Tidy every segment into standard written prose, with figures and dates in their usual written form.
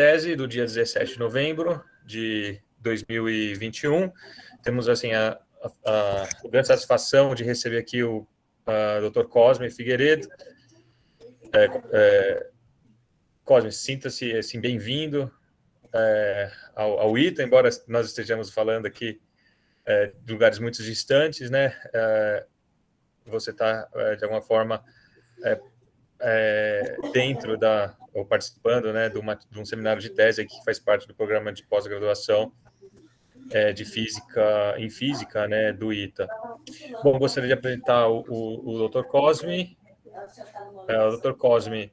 tese do dia 17 de novembro de 2021. Temos assim a grande satisfação de receber aqui o Dr. Cosme Figueiredo. Cosme, sinta-se assim, bem-vindo ao ITA, embora nós estejamos falando aqui de lugares muito distantes, né? Você está, de alguma forma, dentro ou participando, né, de um seminário de tese aqui, que faz parte do programa de pós-graduação de física, em física, né, do ITA. Bom, gostaria de apresentar o Dr. Cosme. O Dr. Cosme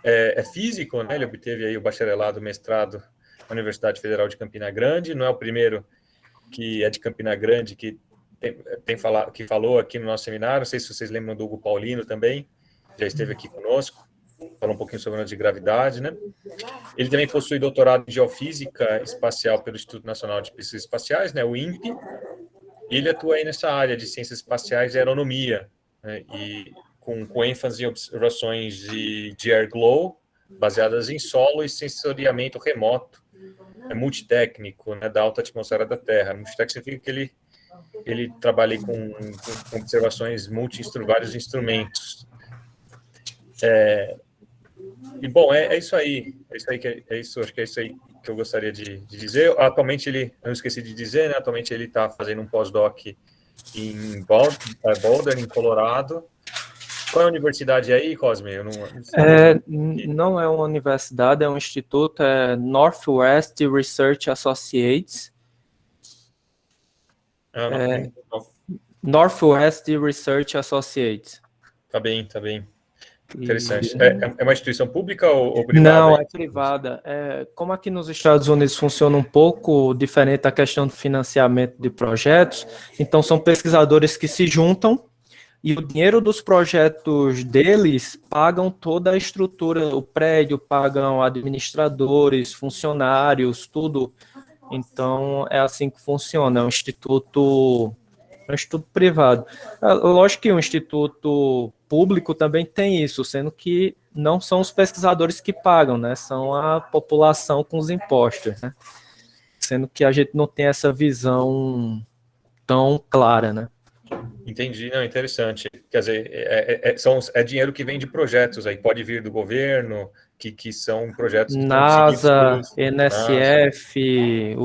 é físico, né? Ele obteve aí o bacharelado, mestrado na Universidade Federal de Campina Grande. Não é o primeiro que é de Campina Grande que que falou aqui no nosso seminário. Não sei se vocês lembram do Hugo Paulino também, já esteve aqui conosco, falou um pouquinho sobre a de gravidade, né? Ele também possui doutorado em Geofísica Espacial pelo Instituto Nacional de Pesquisas Espaciais, né, o INPE, e ele atua aí nessa área de ciências espaciais e aeronomia, né, e com ênfase em observações de air glow, baseadas em solo e sensoriamento remoto, multitécnico, né, da alta atmosfera da Terra. Multitécnico significa que ele trabalha com observações vários instrumentos. E bom, é isso aí. Acho que é isso aí que eu gostaria de dizer. Atualmente eu não esqueci de dizer, né? Atualmente ele está fazendo um pós-doc em Boulder, em Colorado. Qual é a universidade aí, Cosme? Eu não é uma universidade, é um instituto, Northwest Research Associates. Northwest Research Associates. Tá bem. Interessante. É uma instituição pública ou privada? Não, é privada. Como aqui nos Estados Unidos funciona um pouco diferente a questão do financiamento de projetos, então são pesquisadores que se juntam e o dinheiro dos projetos deles pagam toda a estrutura, o prédio, pagam administradores, funcionários, tudo. Então, é assim que funciona, é um instituto privado. Lógico que o instituto público também tem isso, sendo que não são os pesquisadores que pagam, né? São a população com os impostos, né? Sendo que a gente não tem essa visão tão clara, né? Entendi, não, interessante. Quer dizer, é dinheiro que vem de projetos aí, pode vir do governo, que são projetos que NASA, NSF,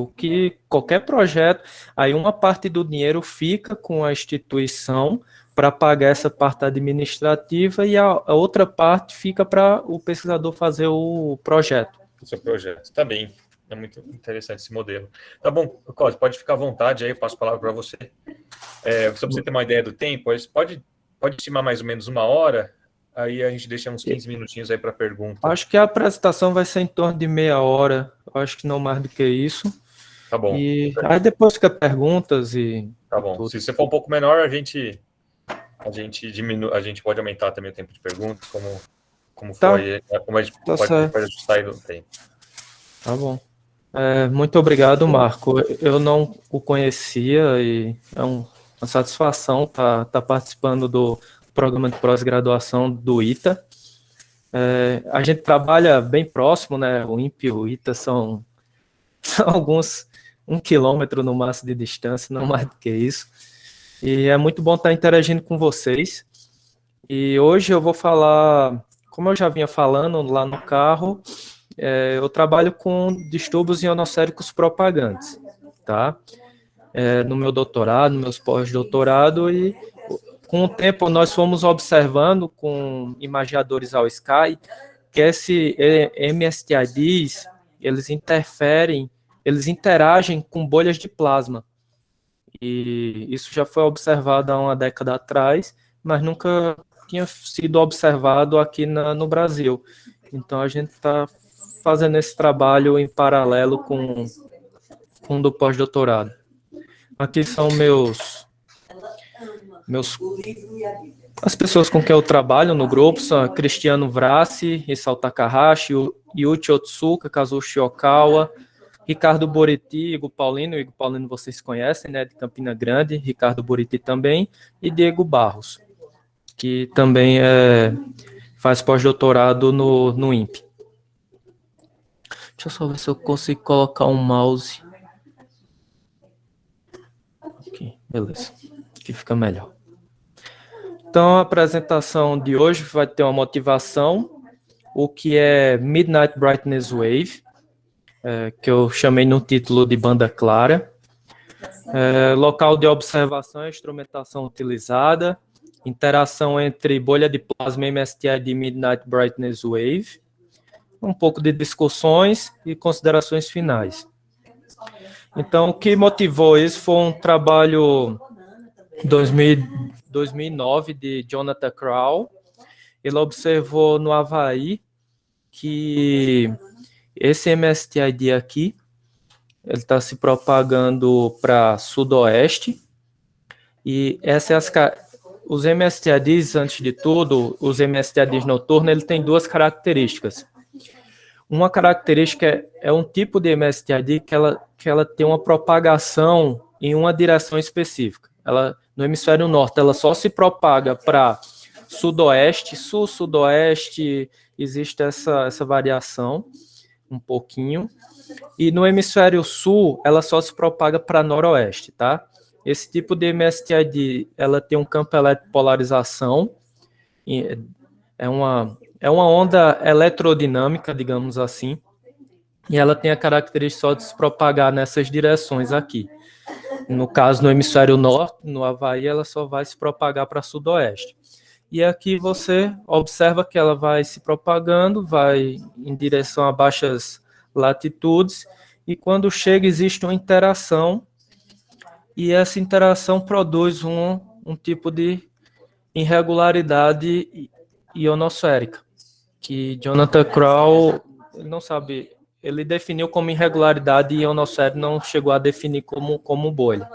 qualquer projeto, aí uma parte do dinheiro fica com a instituição para pagar essa parte administrativa e a outra parte fica para o pesquisador fazer o projeto. O seu projeto, tá bem. É muito interessante esse modelo. Tá bom, Cláudio, pode ficar à vontade aí, eu passo a palavra para você. Só para você ter uma ideia do tempo, pode estimar mais ou menos 1 hora, aí a gente deixa uns 15 minutinhos aí para pergunta. Acho que a apresentação vai ser em torno de meia hora, eu acho que não mais do que isso. Tá bom. E aí depois fica perguntas e... Tá bom, tudo. Se você for um pouco menor, a gente pode aumentar também o tempo de perguntas, como foi, como a gente pode ajustar aí no tempo. Tá bom. Muito obrigado, Marco. Eu não o conhecia e é uma satisfação estar participando do programa de pós-graduação do ITA. A gente trabalha bem próximo, né? O INPE e o ITA são alguns 1 quilômetro no máximo de distância, não mais do que isso. E é muito bom estar interagindo com vocês. E hoje eu vou falar, como eu já vinha falando lá no carro, eu trabalho com distúrbios ionosféricos propagantes, tá? No meu doutorado, no meus pós-doutorado, e com o tempo nós fomos observando com imageadores ao Sky que esse MSTIDs, eles interagem com bolhas de plasma. E isso já foi observado há uma década atrás, mas nunca tinha sido observado aqui no Brasil. Então a gente está fazendo esse trabalho em paralelo com o do pós-doutorado. Aqui são as pessoas com quem eu trabalho no grupo, são Cristiano Vrassi, Isao Takahashi, Yuichi Otsuka, Kazushi Okawa, Ricardo Boriti, Hugo Paulino vocês conhecem, né, de Campina Grande, Ricardo Boriti também, e Diego Barros, que também faz pós-doutorado no INPE. Deixa eu só ver se eu consigo colocar um mouse. Aqui, beleza. Aqui fica melhor. Então, a apresentação de hoje vai ter uma motivação, o que é Midnight Brightness Wave, que eu chamei no título de banda clara. Local de observação e instrumentação utilizada, interação entre bolha de plasma MSTID e Midnight Brightness Wave, um pouco de discussões e considerações finais. Então, o que motivou isso foi um trabalho 2009 de Jonathan Crow. Ele observou no Havaí que esse MSTID aqui, ele está se propagando para sudoeste, e os MSTIDs, antes de tudo, os MSTIDs noturnos, ele tem duas características. Uma característica é um tipo de MSTID que ela tem uma propagação em uma direção específica. No hemisfério norte, ela só se propaga para sudoeste, sul, sudoeste, existe essa variação um pouquinho. E no hemisfério sul, ela só se propaga para noroeste, tá? Esse tipo de MSTID, ela tem um campo elétrico de polarização, é uma onda eletrodinâmica, digamos assim, e ela tem a característica só de se propagar nessas direções aqui. No caso, no hemisfério norte, no Havaí, ela só vai se propagar para sudoeste. E aqui você observa que ela vai se propagando, vai em direção a baixas latitudes, e quando chega existe uma interação, e essa interação produz um tipo de irregularidade ionosférica, que Jonathan Crow, não sabe, ele definiu como irregularidade ionosférica, não chegou a definir como bolha.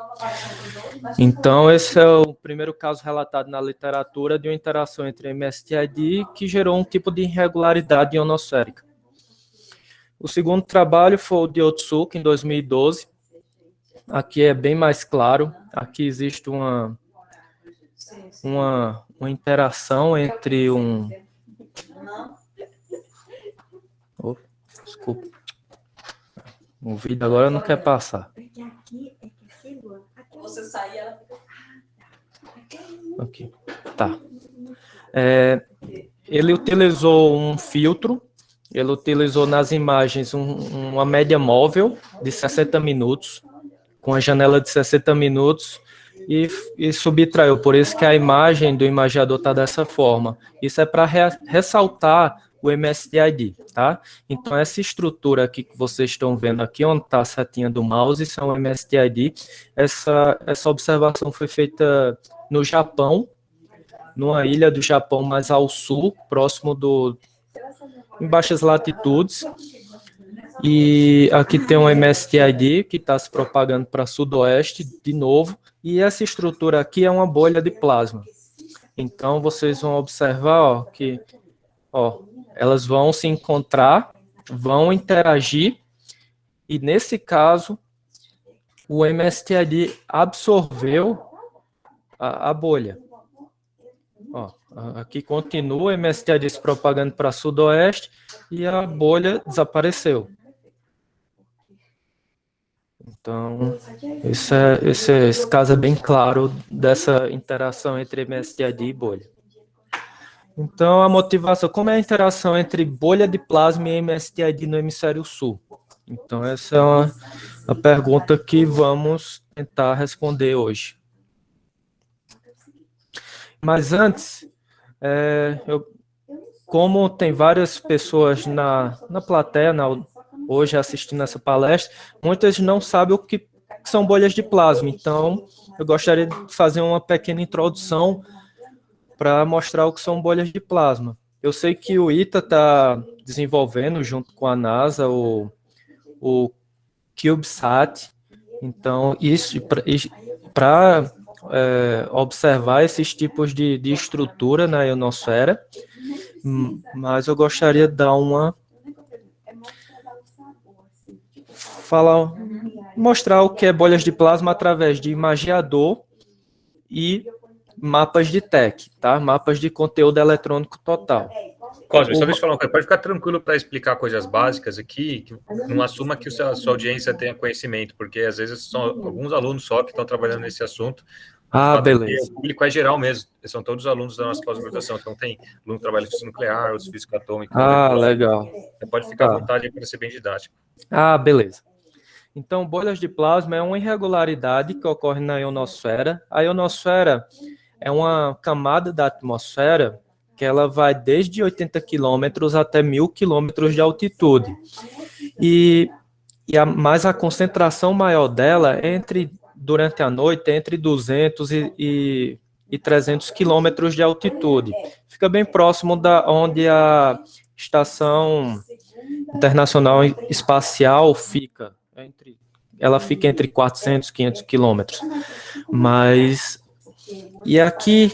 Então, esse é o primeiro caso relatado na literatura de uma interação entre MSTID que gerou um tipo de irregularidade ionosférica. O segundo trabalho foi o de Otsuka, em 2012. Aqui é bem mais claro. Aqui existe uma interação entre desculpa. O vídeo agora não quer passar. Você sair, ela fica... Aqui. Tá. Ele utilizou um filtro, ele utilizou nas imagens uma média móvel de 60 minutos, com a janela de 60 minutos, e subtraiu. Por isso que a imagem do imagiador está dessa forma. Isso é para ressaltar o MSTID, tá? Então, essa estrutura aqui que vocês estão vendo aqui, onde está a setinha do mouse, são o MSTID. Essa observação foi feita no Japão, numa ilha do Japão mais ao sul, próximo em baixas latitudes. E aqui tem um MSTID que está se propagando para sudoeste, de novo. E essa estrutura aqui é uma bolha de plasma. Então, vocês vão observar que elas vão se encontrar, vão interagir, e nesse caso, o MSTID absorveu a bolha. Aqui continua o MSTID se propagando para sudoeste e a bolha desapareceu. Então, esse caso é bem claro dessa interação entre MSTID e bolha. Então, a motivação, como é a interação entre bolha de plasma e MSTID no hemisfério sul? Então, essa é a pergunta que vamos tentar responder hoje. Mas antes, como tem várias pessoas na plateia, hoje assistindo essa palestra, muitas não sabem o que são bolhas de plasma. Então, eu gostaria de fazer uma pequena introdução para mostrar o que são bolhas de plasma. Eu sei que o ITA está desenvolvendo, junto com a NASA, o CubeSat. Então, isso para observar esses tipos de estrutura na ionosfera, mas eu gostaria de dar mostrar o que é bolhas de plasma através de imagiador e mapas de TEC, tá? Mapas de conteúdo eletrônico total. Cosme, só deixa eu falar uma coisa. Pode ficar tranquilo para explicar coisas básicas aqui, que não assuma que a sua audiência tenha conhecimento, porque às vezes são alguns alunos só que estão trabalhando nesse assunto. Beleza. O público é geral mesmo, são todos alunos da nossa pós-graduação, então tem aluno que trabalha em física nuclear, outros física atômica. Legal. Você pode ficar à vontade para ser bem didático. Beleza. Então, bolhas de plasma é uma irregularidade que ocorre na ionosfera. A ionosfera é uma camada da atmosfera que ela vai desde 80 quilômetros até 1.000 quilômetros de altitude. Mas a concentração maior dela é durante a noite, entre 200 e 300 quilômetros de altitude. Fica bem próximo da onde a Estação Internacional Espacial fica. Ela fica entre 400 e 500 quilômetros. E aqui,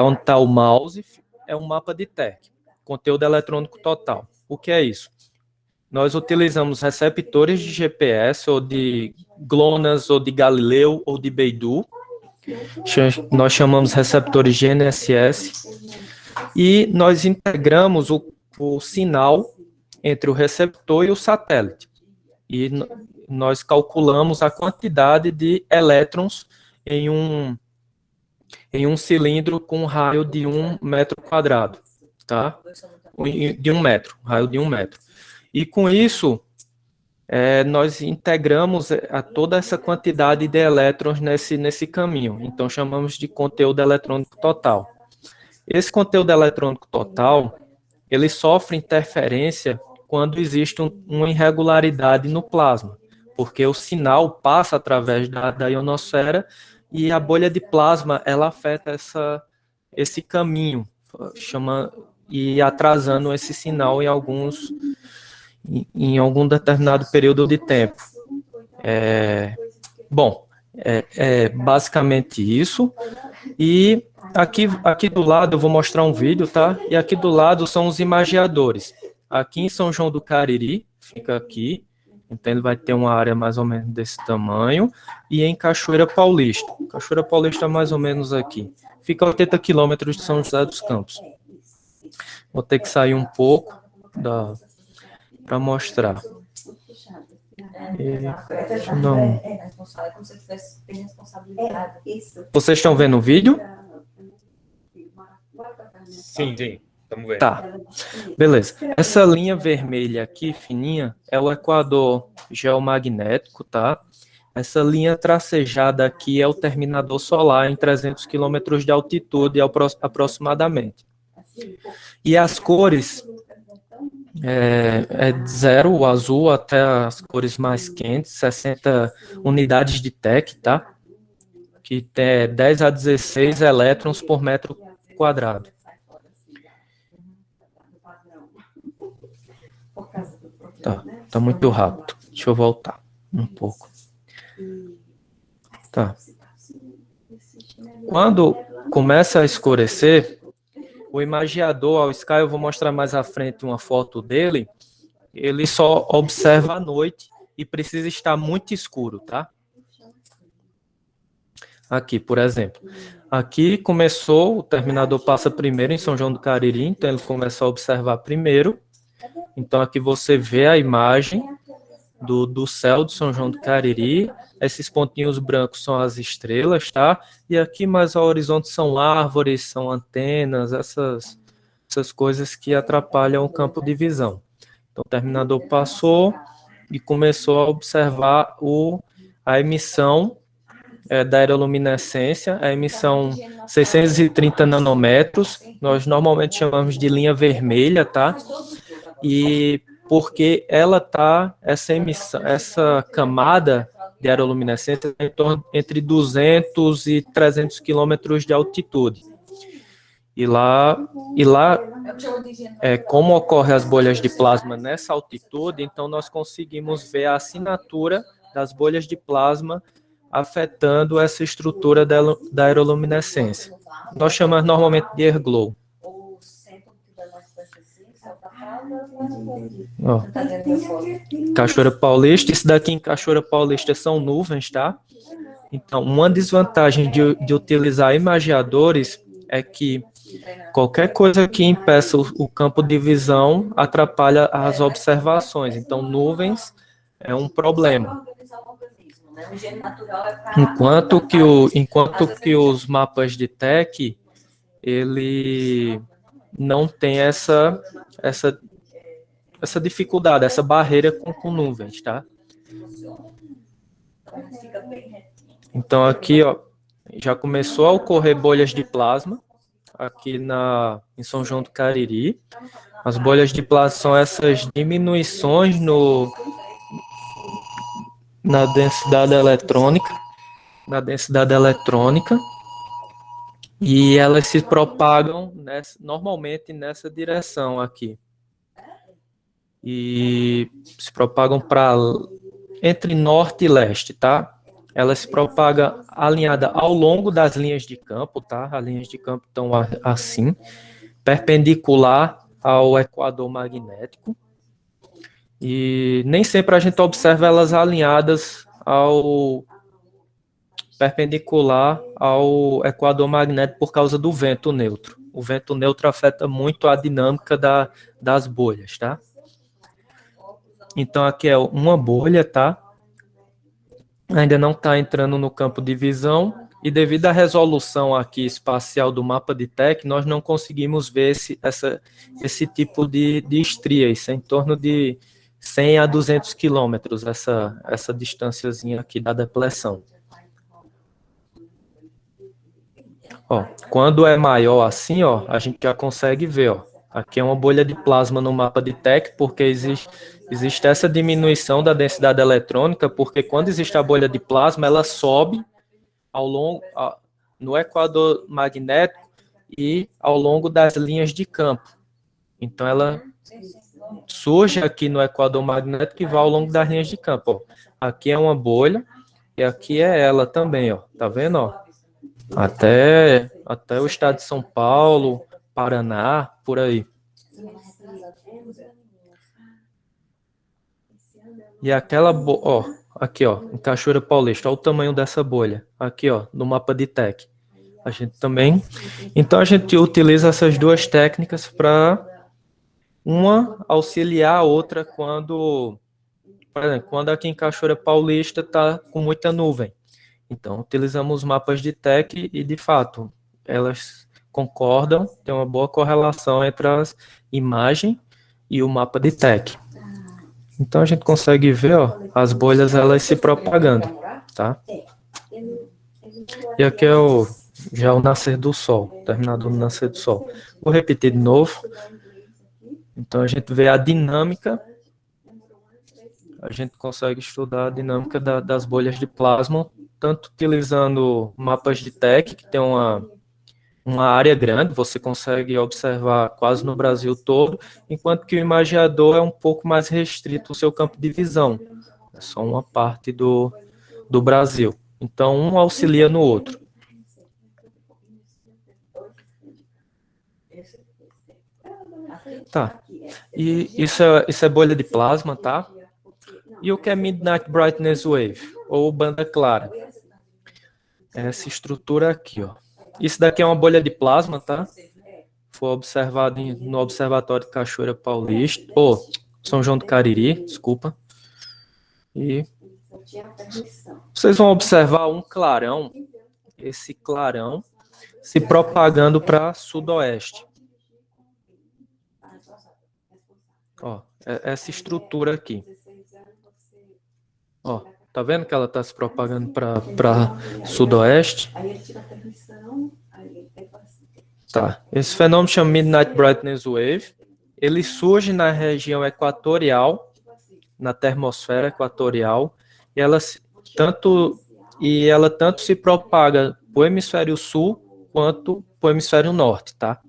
onde está o mouse, é um mapa de TEC, conteúdo eletrônico total. O que é isso? Nós utilizamos receptores de GPS, ou de GLONASS, ou de Galileu, ou de Beidou. Nós chamamos receptores GNSS. E nós integramos o sinal entre o receptor e o satélite. E nós calculamos a quantidade de elétrons em um cilindro com um raio de 1 metro quadrado, tá? De 1 metro, raio de 1 metro. E com isso, nós integramos toda essa quantidade de elétrons nesse caminho. Então, chamamos de conteúdo eletrônico total. Esse conteúdo eletrônico total, ele sofre interferência quando existe uma irregularidade no plasma, porque o sinal passa através da ionosfera e a bolha de plasma, ela afeta esse caminho, e atrasando esse sinal em algum determinado período de tempo. Basicamente isso. E aqui do lado eu vou mostrar um vídeo, tá? E aqui do lado são os imagiadores. Aqui em São João do Cariri, fica aqui. Então, ele vai ter uma área mais ou menos desse tamanho. E em Cachoeira Paulista. Cachoeira Paulista é mais ou menos aqui. Fica a 80 quilômetros de São José dos Campos. Vou ter que sair um pouco para mostrar. Não. Vocês estão vendo o vídeo? Sim. Vamos ver. Tá, beleza. Essa linha vermelha aqui, fininha, é o equador geomagnético, tá? Essa linha tracejada aqui é o terminador solar em 300 quilômetros de altitude aproximadamente. E as cores de 0, o azul, até as cores mais quentes, 60 unidades de TeC, tá? Que tem 10 a 16 elétrons por metro quadrado. Tá muito rápido. Deixa eu voltar um pouco. Tá. Quando começa a escurecer, o imagiador ao Sky, eu vou mostrar mais à frente uma foto dele, ele só observa à noite e precisa estar muito escuro, tá? Aqui, por exemplo. Aqui começou, o terminador passa primeiro em São João do Cariri, então ele começa a observar primeiro. Então, aqui você vê a imagem do céu de São João do Cariri. Esses pontinhos brancos são as estrelas, tá? E aqui mais ao horizonte são árvores, são antenas, essas coisas que atrapalham o campo de visão. Então, o terminador passou e começou a observar a emissão da aeroluminescência, a emissão 630 nanômetros. Nós normalmente chamamos de linha vermelha, tá? E porque ela tá, essa camada de aeroluminescência em torno entre 200 e 300 quilômetros de altitude. E lá como ocorrem as bolhas de plasma nessa altitude, então nós conseguimos ver a assinatura das bolhas de plasma afetando essa estrutura da aeroluminescência. Nós chamamos normalmente de airglow. Cachoeira Paulista, isso daqui em Cachoeira Paulista são nuvens, tá? Então, uma desvantagem de utilizar imagiadores é que Qualquer coisa que impeça o campo de visão atrapalha as observações. Então, nuvens é um problema. Enquanto que os mapas de TEC, ele não tem essa dificuldade, essa barreira com nuvens, tá? Então, aqui, ó, já começou a ocorrer bolhas de plasma, aqui em São João do Cariri. As bolhas de plasma são essas diminuições na densidade eletrônica, e elas se propagam normalmente nessa direção aqui. E se propagam entre norte e leste, tá? Ela se propaga alinhada ao longo das linhas de campo, tá? As linhas de campo estão assim, perpendicular ao equador magnético. E nem sempre a gente observa elas alinhadas perpendicular ao equador magnético por causa do vento neutro. O vento neutro afeta muito a dinâmica das bolhas, tá? Então, aqui é uma bolha, tá? Ainda não está entrando no campo de visão, e devido à resolução aqui espacial do mapa de TEC, nós não conseguimos ver esse tipo de estria. Isso é em torno de 100 a 200 quilômetros, essa distânciazinha aqui da depleção. Ó, quando é maior assim, ó, a gente já consegue ver, ó. Aqui é uma bolha de plasma no mapa de TEC, porque existe essa diminuição da densidade eletrônica, porque quando existe a bolha de plasma, ela sobe no equador magnético e ao longo das linhas de campo. Então, ela surge aqui no equador magnético e vai ao longo das linhas de campo. Ó. Aqui é uma bolha e aqui é ela também, ó. Tá vendo, ó? Até o estado de São Paulo, Paraná, por aí. E aquela, ó, aqui, ó, em Cachoeira Paulista, olha o tamanho dessa bolha. Aqui, ó, no mapa de TEC. A gente também. Então, a gente utiliza essas duas técnicas para uma auxiliar a outra quando, por exemplo, quando aqui em Cachoeira Paulista está com muita nuvem. Então, utilizamos mapas de TEC e, de fato, elas concordam, tem uma boa correlação entre a imagem e o mapa de TEC. Então, a gente consegue ver, ó, as bolhas, elas se propagando, tá? E aqui é já o nascer do sol, terminado no nascer do sol. Vou repetir de novo. Então, a gente vê a dinâmica, a gente consegue estudar a dinâmica das bolhas de plasma, tanto utilizando mapas de TEC, que tem uma área grande, você consegue observar quase no Brasil todo, enquanto que o imagiador é um pouco mais restrito o seu campo de visão, é só uma parte do Brasil. Então, um auxilia no outro. Tá, e isso é bolha de plasma, tá? E o que é Midnight Brightness Wave, ou banda clara? Essa estrutura aqui, ó. Isso daqui é uma bolha de plasma, tá? Foi observado no Observatório de Cachoeira Paulista, ou São João do Cariri, desculpa. E vocês vão observar um clarão, esse clarão, se propagando para sudoeste. Ó, essa estrutura aqui. Ó, tá vendo que ela está se propagando para sudoeste? Tá. Esse fenômeno chama Midnight Brightness Wave. Ele surge na região equatorial, na termosfera equatorial, e ela tanto se propaga para o hemisfério sul quanto para o hemisfério norte, tá?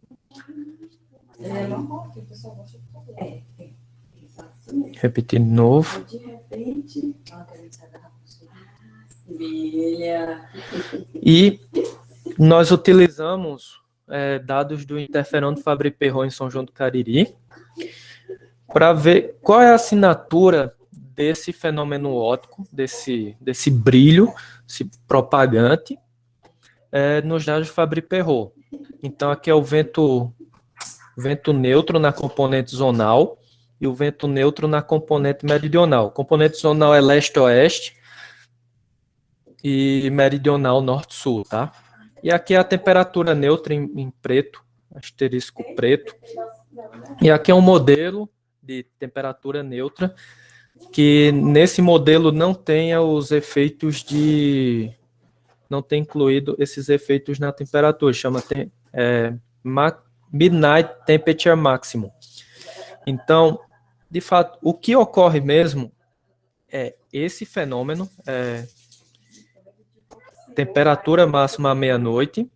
Repetir de novo. E nós utilizamos dados do interferômetro Fabry-Perot em São João do Cariri para ver qual é a assinatura desse fenômeno óptico, desse brilho propagante nos dados do Fabry-Perot. Então, aqui é o vento neutro na componente zonal e o vento neutro na componente meridional. Componente zonal é leste-oeste e meridional norte-sul, tá? E aqui é a temperatura neutra em preto, asterisco preto. E aqui é um modelo de temperatura neutra, que nesse modelo não tenha os efeitos não tem incluído esses efeitos na temperatura, chama Midnight Temperature Maximum. Então, de fato, o que ocorre mesmo é esse fenômeno, temperatura máxima à meia-noite,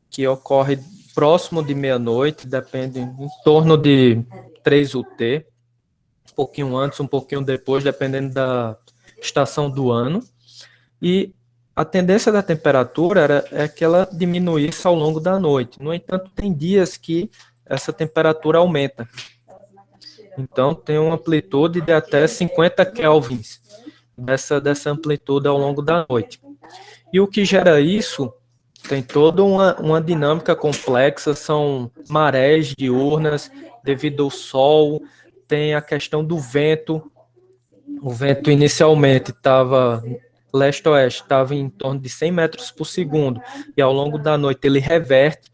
que ocorre próximo de meia-noite, depende em torno de 3 UT, um pouquinho antes, um pouquinho depois, dependendo da estação do ano. E a tendência da temperatura é que ela diminuísse ao longo da noite. No entanto, tem dias que essa temperatura aumenta. Então, tem uma amplitude de até 50 kelvins dessa amplitude ao longo da noite. E o que gera isso tem toda uma dinâmica complexa, são marés diurnas devido ao sol, tem a questão do vento. O vento inicialmente estava leste-oeste, estava em torno de 100 metros por segundo, e ao longo da noite ele reverte,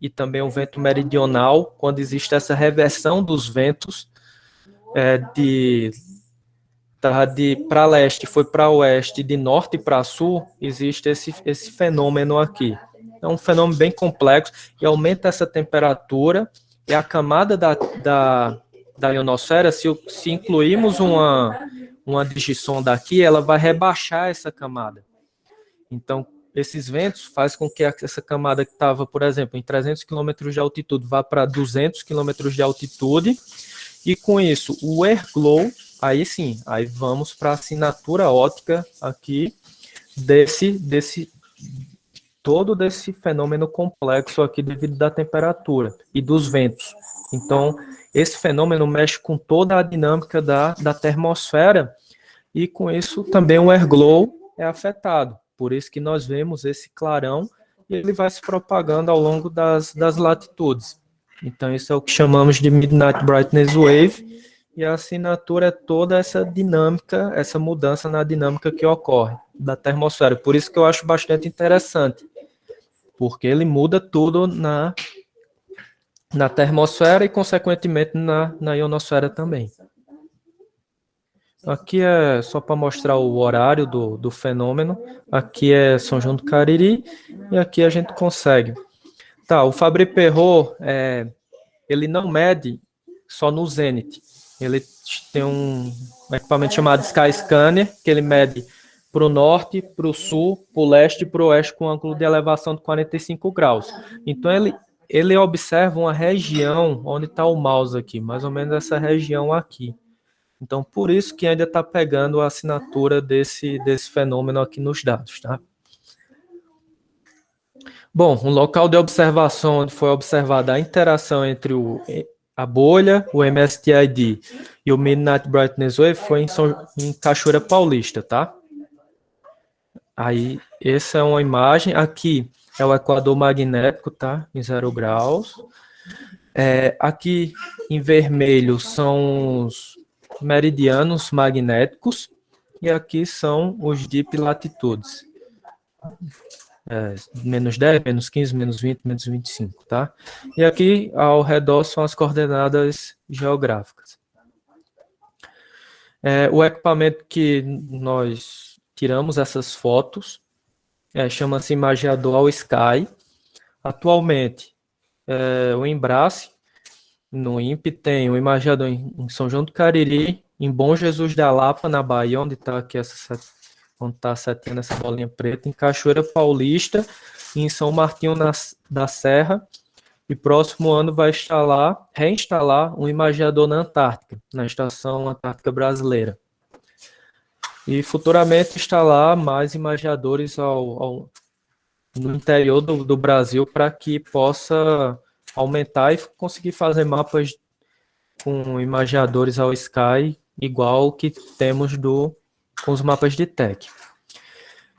e também o vento meridional, quando existe essa reversão dos ventos, de para leste foi para oeste, de norte para sul, existe esse fenômeno aqui. É um fenômeno bem complexo, e aumenta essa temperatura, e a camada da ionosfera, se incluirmos uma digisonda aqui, ela vai rebaixar essa camada. Então, esses ventos fazem com que essa camada que estava, por exemplo, em 300 km de altitude, vá para 200 km de altitude, e com isso, o airglow, aí sim, aí vamos para a assinatura óptica aqui todo desse fenômeno complexo aqui devido da temperatura e dos ventos. Então, esse fenômeno mexe com toda a dinâmica da termosfera, e com isso também o airglow é afetado. Por isso que nós vemos esse clarão, e ele vai se propagando ao longo das latitudes. Então, isso é o que chamamos de Midnight Brightness Wave, e a assinatura é toda essa dinâmica, essa mudança na dinâmica que ocorre da termosfera. Por isso que eu acho bastante interessante, porque ele muda tudo na termosfera e, consequentemente, na ionosfera também. Aqui é só para mostrar o horário do fenômeno. Aqui é São João do Cariri, e aqui a gente consegue. Tá, o Fabry-Perot, ele não mede só no zênite. Ele tem um equipamento chamado Skyscanner, que ele mede para o norte, para o sul, para o leste e para o oeste, com ângulo de elevação de 45 graus. Então, ele observa uma região onde está o mouse aqui, mais ou menos essa região aqui. Então, por isso que ainda está pegando a assinatura desse fenômeno aqui nos dados, tá? Bom, um local de observação onde foi observada a interação entre a bolha, o MSTID e o Midnight Brightness Wave foi em Cachoeira Paulista, tá? Aí, essa é uma imagem. Aqui é o equador magnético, tá? Em 0 graus. Aqui, em vermelho, são os meridianos magnéticos, e aqui são os deep latitudes. Menos 10, menos 15, menos 20, menos 25, tá? E aqui ao redor são as coordenadas geográficas. O equipamento que nós tiramos essas fotos chama-se imageador All Sky. Atualmente, o Embrace, no INPE, tem o imageador em São João do Cariri, em Bom Jesus da Lapa, na Bahia, onde está aqui onde está a setinha dessa bolinha preta, em Cachoeira Paulista, e em São Martinho da Serra, e próximo ano vai reinstalar um imageador na Antártica, na Estação Antártica Brasileira. E futuramente instalar mais imageadores no interior do Brasil, para que possa aumentar e conseguir fazer mapas com imageadores ao Sky, igual que temos com os mapas de TEC.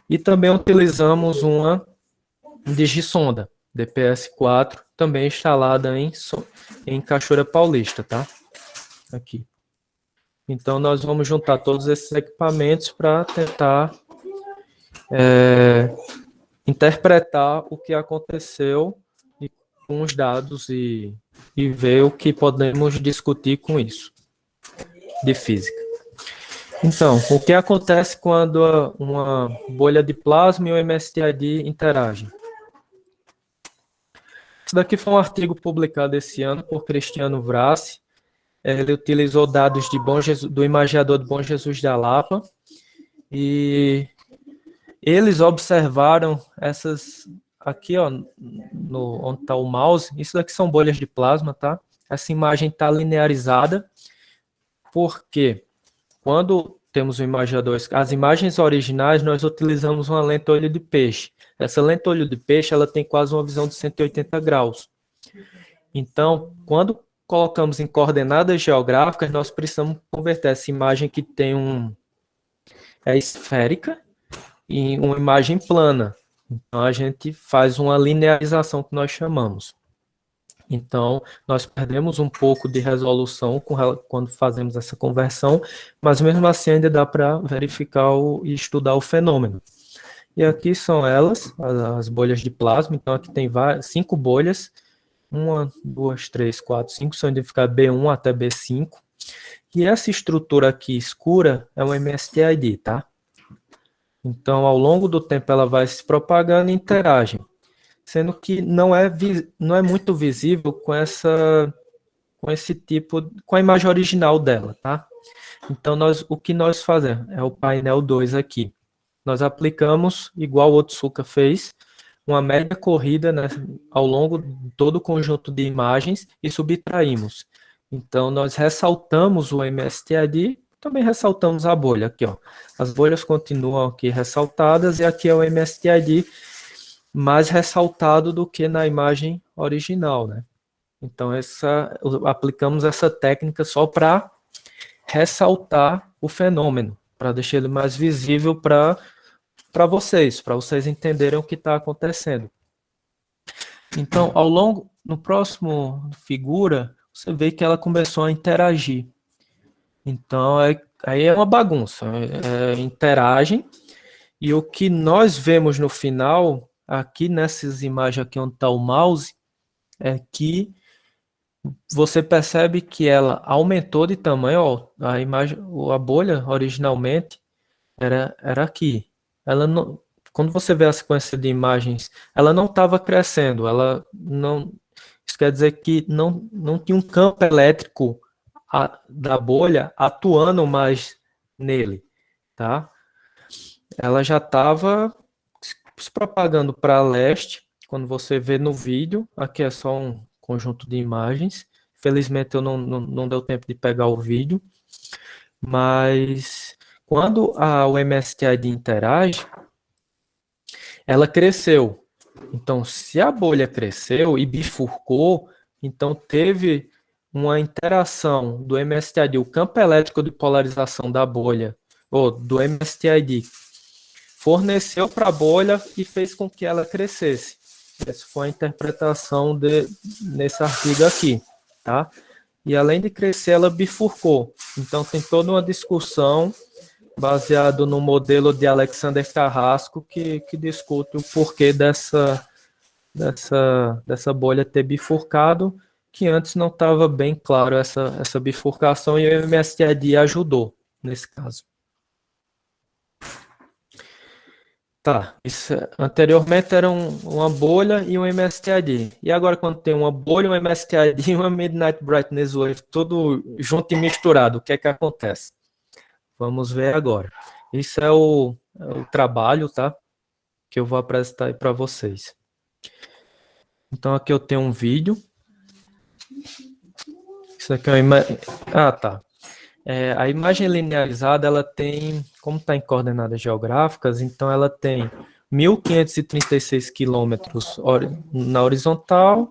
E também utilizamos uma digisonda. DPS-4, também instalada em Cachoeira Paulista, tá? Aqui. Então, nós vamos juntar todos esses equipamentos para tentar interpretar o que aconteceu com os dados e ver o que podemos discutir com isso, de física. Então, o que acontece quando uma bolha de plasma e o MSTID interagem? Isso daqui foi um artigo publicado esse ano por Cristiano Vrassi. Ele utilizou dados de do imageador de Bom Jesus da Lapa e eles observaram essas aqui, ó, onde está o mouse. Isso daqui são bolhas de plasma, tá? Essa imagem está linearizada porque quando temos o imageador, as imagens originais, nós utilizamos uma lente olho de peixe. Essa lente olho de peixe, ela tem quase uma visão de 180 graus. Então, quando colocamos em coordenadas geográficas, nós precisamos converter essa imagem que tem esférica em uma imagem plana. Então, a gente faz uma linearização que nós chamamos. Então, nós perdemos um pouco de resolução quando fazemos essa conversão, mas mesmo assim ainda dá para verificar e estudar o fenômeno. E aqui são elas, as bolhas de plasma. Então, aqui tem 5 bolhas, 1, 2, 3, 4, 5, são identificadas B1 até B5. E essa estrutura aqui escura é um MSTID, tá? Então, ao longo do tempo, ela vai se propagando e interage, sendo que não é muito visível com esse tipo, com a imagem original dela, tá? Então, o que nós fazemos é o painel 2 aqui. Nós aplicamos, igual o Otsuka fez, uma média corrida, né, ao longo de todo o conjunto de imagens e subtraímos. Então, nós ressaltamos o MSTID, também ressaltamos a bolha aqui, ó. As bolhas continuam aqui ressaltadas e aqui é o MSTID mais ressaltado do que na imagem original, né? Então, aplicamos essa técnica só para ressaltar o fenômeno, para deixar ele mais visível para vocês entenderem o que está acontecendo. Então, no próximo figura, você vê que ela começou a interagir. Então, aí é uma bagunça. Interagem, e o que nós vemos no final, aqui nessas imagens aqui onde está o mouse, é que você percebe que ela aumentou de tamanho, ó, a bolha originalmente era aqui. Ela não, quando você vê a sequência de imagens, ela não estava crescendo, isso quer dizer que não tinha um campo elétrico da bolha atuando mais nele, tá? Ela já estava se propagando para leste, quando você vê no vídeo, aqui é só um conjunto de imagens. Felizmente eu não deu tempo de pegar o vídeo, mas quando o MSTID interage, ela cresceu. Então, se a bolha cresceu e bifurcou, então teve uma interação do MSTID, o campo elétrico de polarização da bolha, ou do MSTID, forneceu para a bolha e fez com que ela crescesse. Essa foi a interpretação nesse artigo aqui, tá? E além de crescer, ela bifurcou. Então tem toda uma discussão baseado no modelo de Alexander Carrasco que discute o porquê dessa bolha ter bifurcado, que antes não estava bem claro essa bifurcação, e o MSTID ajudou nesse caso. Tá, anteriormente era uma bolha e um MSTID. E agora quando tem uma bolha, um MSTID e uma Midnight Brightness Wave, tudo junto e misturado, o que é que acontece? Vamos ver agora. Isso é o trabalho, tá? Que eu vou apresentar aí para vocês. Então aqui eu tenho um vídeo. Isso aqui é uma imagem. Ah, tá. A imagem linearizada, ela tem, como está em coordenadas geográficas, então ela tem 1.536 quilômetros na horizontal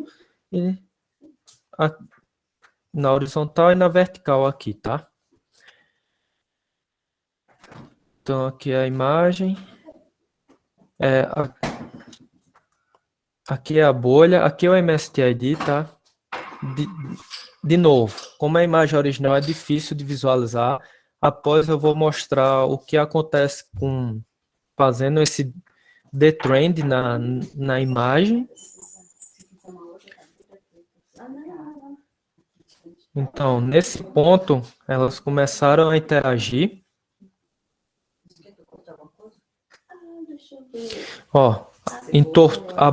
e na vertical aqui, tá? Então aqui é a imagem. Aqui é a bolha, aqui é o MSTID, tá? De novo, como a imagem original é difícil de visualizar, após eu vou mostrar o que acontece com fazendo esse detrend na imagem. Então, nesse ponto, elas começaram a interagir. Ó, a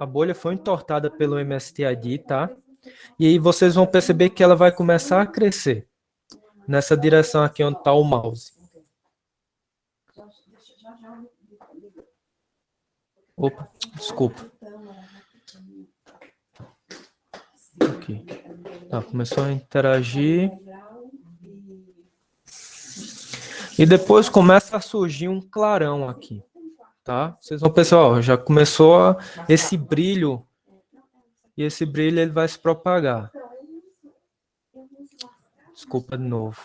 bolha foi entortada pelo MSTID, tá? E aí vocês vão perceber que ela vai começar a crescer nessa direção aqui onde está o mouse. Opa, desculpa. Aqui. Tá, começou a interagir. E depois começa a surgir um clarão aqui, tá? Vocês vão pensar, ó, já começou esse brilho, e esse brilho ele vai se propagar. Desculpa de novo.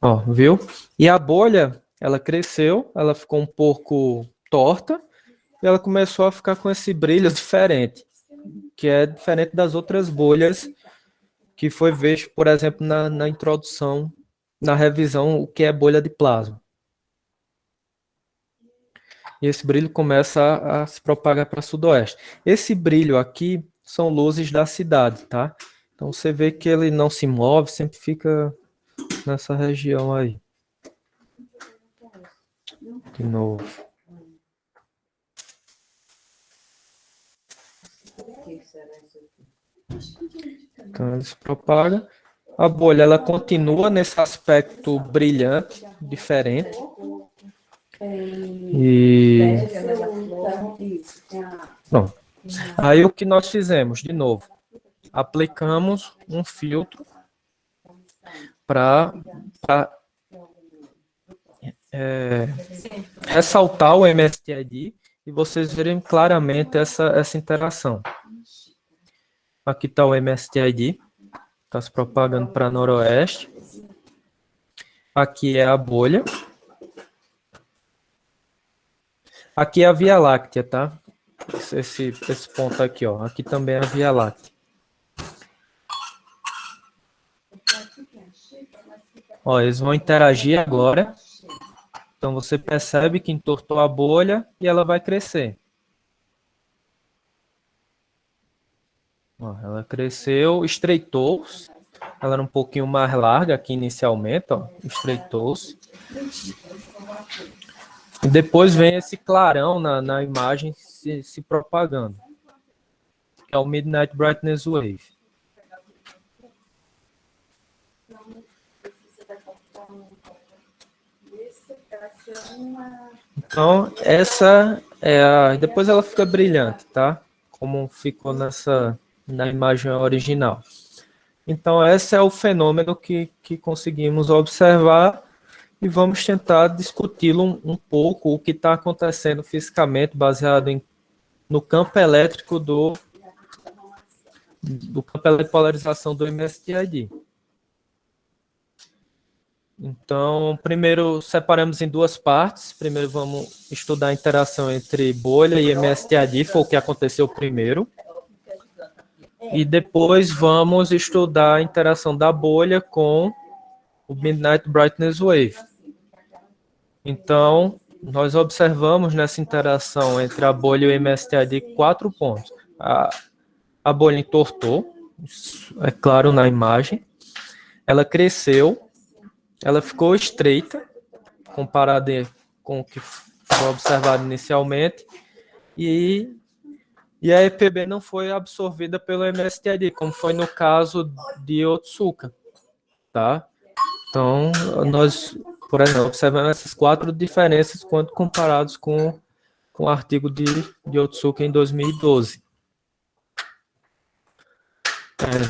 Ó, viu? E a bolha, ela cresceu, ela ficou um pouco torta, e ela começou a ficar com esse brilho diferente, que é diferente das outras bolhas que foi visto, por exemplo, na introdução, na revisão, o que é bolha de plasma. E esse brilho começa a se propagar para sudoeste. Esse brilho aqui são luzes da cidade, tá? Então você vê que ele não se move, sempre fica nessa região aí. De novo. Então ele se propaga. A bolha ela continua nesse aspecto brilhante, diferente. E pronto. Aí o que nós fizemos, de novo, aplicamos um filtro para ressaltar o MSTID e vocês verem claramente essa interação. Aqui está o MSTID, está se propagando para noroeste. Aqui é a bolha. Aqui é a Via Láctea, tá? Esse ponto aqui, ó. Aqui também é a Via Láctea. Ó, eles vão interagir agora. Então você percebe que entortou a bolha e ela vai crescer. Ó, ela cresceu, estreitou-se. Ela era um pouquinho mais larga aqui inicialmente, ó. Estreitou-se. E depois vem esse clarão na imagem se propagando. Que é o Midnight Brightness Wave. Então, essa é a... Depois ela fica brilhante, tá? Como ficou na imagem original. Então, esse é o fenômeno que conseguimos observar e vamos tentar discuti-lo um pouco, o que está acontecendo fisicamente, baseado no campo elétrico do campo de polarização do MSTID. Então, primeiro separamos em duas partes. Primeiro vamos estudar a interação entre bolha e MSTID, foi o que aconteceu primeiro. E depois vamos estudar a interação da bolha com o Midnight Brightness Wave. Então, nós observamos nessa interação entre a bolha e o MSTID 4 pontos. A bolha entortou, é claro na imagem. Ela cresceu, ela ficou estreita, comparada com o que foi observado inicialmente. E a EPB não foi absorvida pelo MSTID, como foi no caso de Otsuka, tá? Então, nós, por exemplo, observamos essas 4 diferenças quando comparados com o artigo de Otsuka em 2012.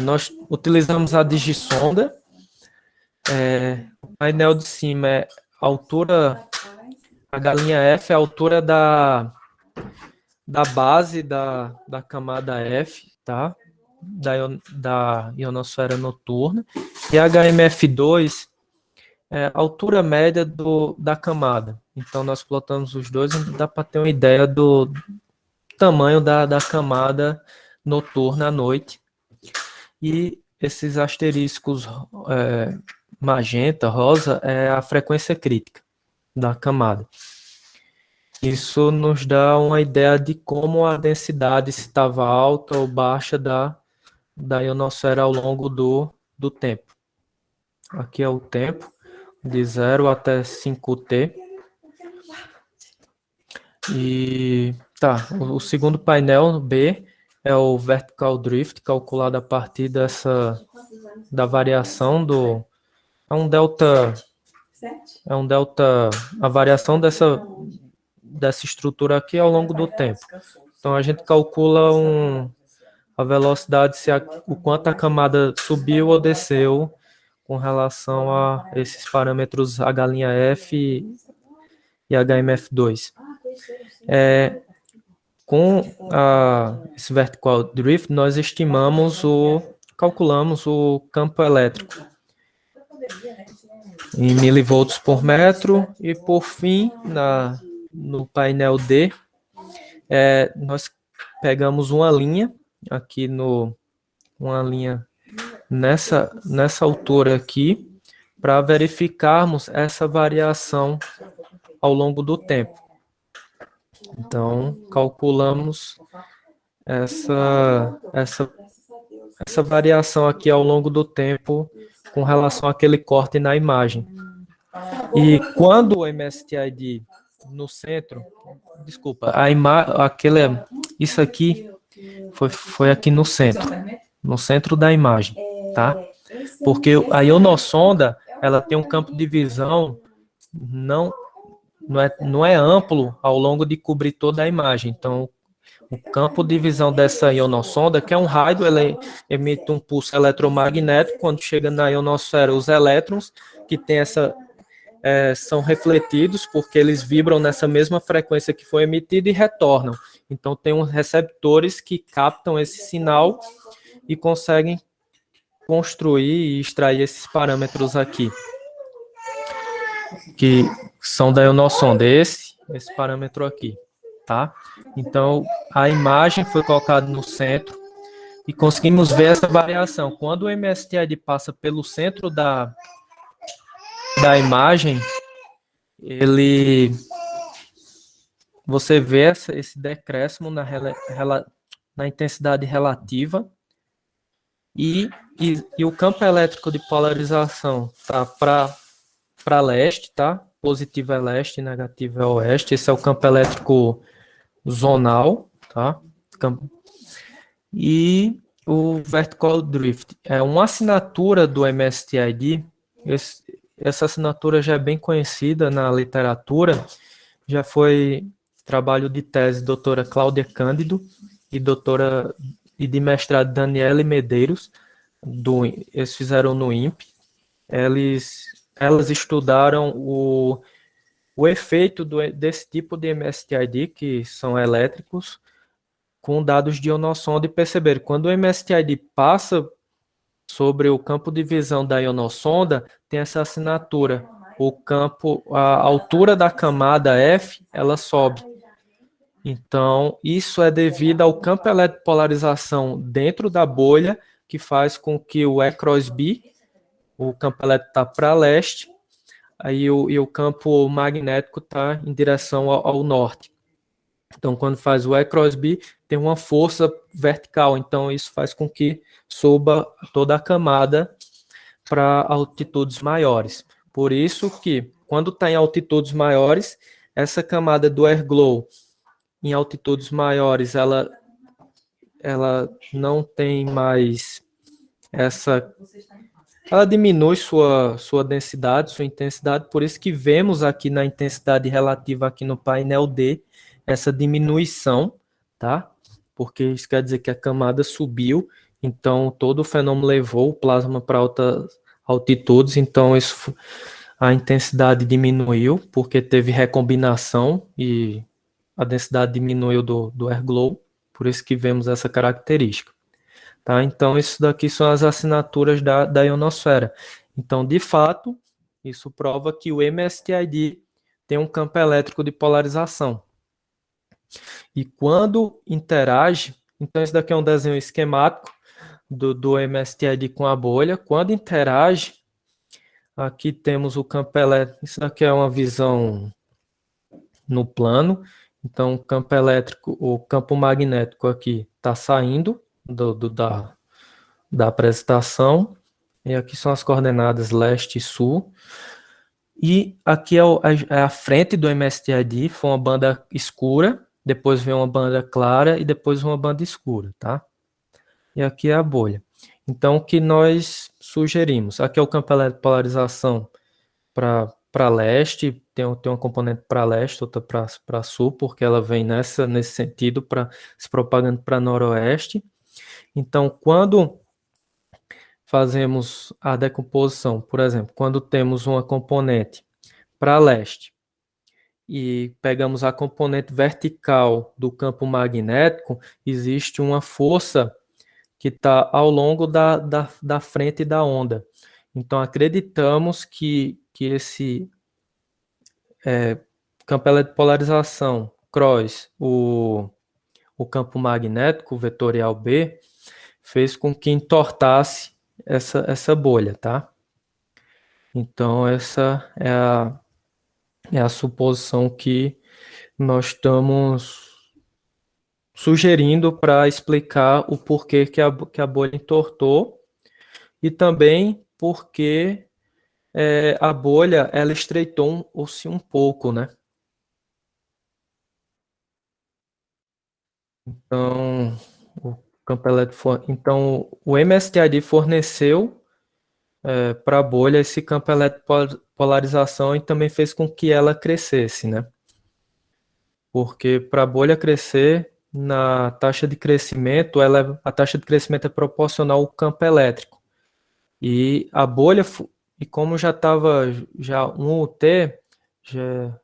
Nós utilizamos a digisonda. O painel de cima é a altura, a galinha F é a altura da base da camada F, tá? Da ionosfera noturna. E a HMF2 a altura média da camada. Então, nós plotamos os dois e dá para ter uma ideia do tamanho da camada noturna à noite. E esses asteriscos magenta, rosa, é a frequência crítica da camada. Isso nos dá uma ideia de como a densidade, se estava alta ou baixa da ionosfera ao longo do tempo. Aqui é o tempo, de 0 até 5T. E tá, o segundo painel, B, é o vertical drift, calculado a partir da variação é um delta, a variação dessa estrutura aqui ao longo do tempo. Então, a gente calcula a velocidade, o quanto a camada subiu ou desceu com relação a esses parâmetros H'(F) e HMF2. Com esse vertical drift, nós calculamos o campo elétrico em milivolts por metro e, por fim, no painel D, nós pegamos uma linha aqui uma linha nessa altura aqui para verificarmos essa variação ao longo do tempo. Então, calculamos essa variação aqui ao longo do tempo com relação àquele corte na imagem. E quando o MSTID no centro, desculpa, isso aqui foi aqui no centro da imagem, tá? Porque a ionossonda, ela tem um campo de visão não é amplo ao longo de cobrir toda a imagem. Então, o campo de visão dessa ionossonda, que é um raio, ela emite um pulso eletromagnético. Quando chega na ionosfera, os elétrons que tem são refletidos, porque eles vibram nessa mesma frequência que foi emitida e retornam. Então, tem uns receptores que captam esse sinal e conseguem construir e extrair esses parâmetros aqui, que são da ionossonda, esse parâmetro aqui, tá? Então, a imagem foi colocada no centro e conseguimos ver essa variação. Quando o MSTID passa pelo centro da imagem, você vê esse decréscimo na intensidade relativa e o campo elétrico de polarização tá para leste, tá? Positivo é leste, negativo é oeste. Esse é o campo elétrico zonal, tá? E o vertical drift é uma assinatura do MSTID. Essa assinatura já é bem conhecida na literatura. Já foi trabalho de tese doutora Cláudia Cândido e de mestrado Daniele Medeiros. Eles fizeram no INPE. Elas estudaram o efeito desse tipo de MSTID, que são elétricos, com dados de ionossonda, e perceberam que quando o MSTID passa sobre o campo de visão da ionossonda, tem essa assinatura. A altura da camada F, ela sobe. Então, isso é devido ao campo elétrico de polarização dentro da bolha, que faz com que o E cross B, o campo elétrico está para leste, e o campo magnético está em direção ao norte. Então, quando faz o E cross B, tem uma força vertical. Então, isso faz com que suba toda a camada para altitudes maiores. Por isso que, quando está em altitudes maiores, essa camada do air glow, em altitudes maiores, ela não tem mais ela diminui sua densidade, sua intensidade, por isso que vemos aqui na intensidade relativa aqui no painel D, essa diminuição, tá? Porque isso quer dizer que a camada subiu, então todo o fenômeno levou o plasma para altas altitudes, então a intensidade diminuiu, porque teve recombinação e a densidade diminuiu do air glow, por isso que vemos essa característica. Tá? Então, isso daqui são as assinaturas da ionosfera. Então, de fato, Isso prova que o MSTID tem um campo elétrico de polarização. E quando interage, então esse daqui é um desenho esquemático do MSTID com a bolha. Quando interage, aqui temos o campo elétrico. Isso daqui é uma visão no plano. Então, o campo elétrico, o campo magnético aqui está saindo da apresentação. E aqui são as coordenadas leste e sul. E aqui é a frente do MSTID, foi uma banda escura, depois vem uma banda clara e depois uma banda escura, tá? E aqui é a bolha. Então, o que nós sugerimos? Aqui é o campo elétrico de polarização para leste, tem uma componente para leste, outra para sul, porque ela vem nesse sentido, se propagando para noroeste. Então, quando fazemos a decomposição, por exemplo, quando temos uma componente para leste e pegamos a componente vertical do campo magnético, existe uma força que está ao longo da frente da onda. Então, acreditamos que esse campo elétrico de polarização cross o campo magnético vetorial B fez com que entortasse essa bolha, tá? Então, essa é a suposição que nós estamos sugerindo para explicar o porquê que a bolha entortou e também porque a bolha ela estreitou-se um pouco, né? Então, o campo elétrico, então o MSTID forneceu para a bolha esse campo elétrico de polarização e também fez com que ela crescesse, né? Porque para a bolha crescer, na taxa de crescimento, a taxa de crescimento é proporcional ao campo elétrico. E a bolha, e como já estava já 1 UT, já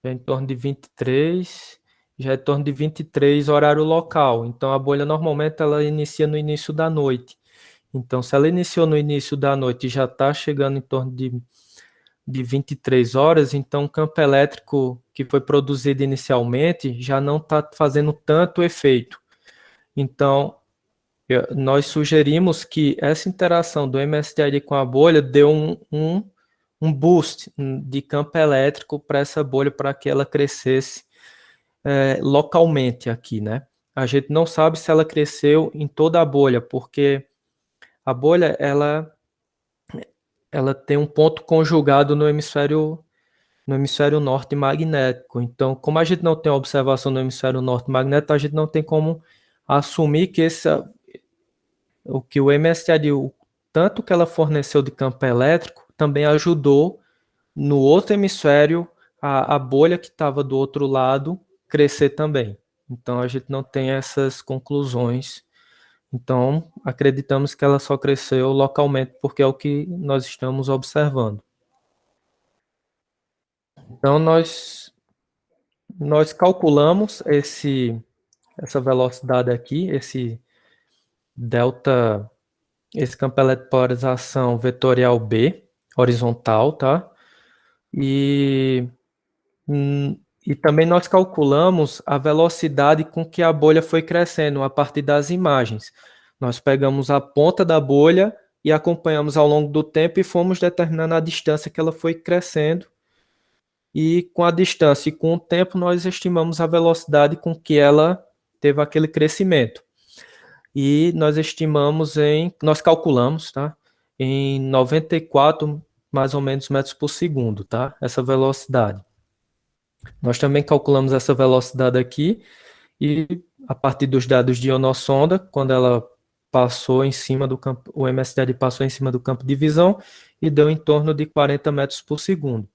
em torno de 23, já é em torno de 23 horário local. Então a bolha normalmente ela inicia no início da noite. Então se ela iniciou no início da noite e já está chegando em torno de 23 horas, então o campo elétrico que foi produzido inicialmente já não está fazendo tanto efeito. Então, nós sugerimos que essa interação do MSTID com a bolha deu um boost de campo elétrico para essa bolha, para que ela crescesse localmente aqui, né? A gente não sabe se ela cresceu em toda a bolha, porque a bolha, ela tem um ponto conjugado no hemisfério norte magnético. Então, como a gente não tem observação no hemisfério norte magnético, a gente não tem como assumir que o que o MSTID, tanto que ela forneceu de campo elétrico, também ajudou no outro hemisfério a bolha que estava do outro lado crescer também. Então, a gente não tem essas conclusões. Então, acreditamos que ela só cresceu localmente, porque é o que nós estamos observando. Então, nós calculamos essa velocidade aqui, esse delta, esse campo elétrico de polarização vetorial B, horizontal, tá? E também nós calculamos a velocidade com que a bolha foi crescendo a partir das imagens. Nós pegamos a ponta da bolha e acompanhamos ao longo do tempo e fomos determinando a distância que ela foi crescendo. E com a distância e com o tempo, nós estimamos a velocidade com que ela teve aquele crescimento. E nós calculamos, tá? Em 94, mais ou menos, metros por segundo, tá? Essa velocidade. Nós também calculamos essa velocidade aqui e a partir dos dados de ionossonda, quando ela passou em cima do campo, o MSTID passou em cima do campo de visão e deu em torno de 40 metros por segundo.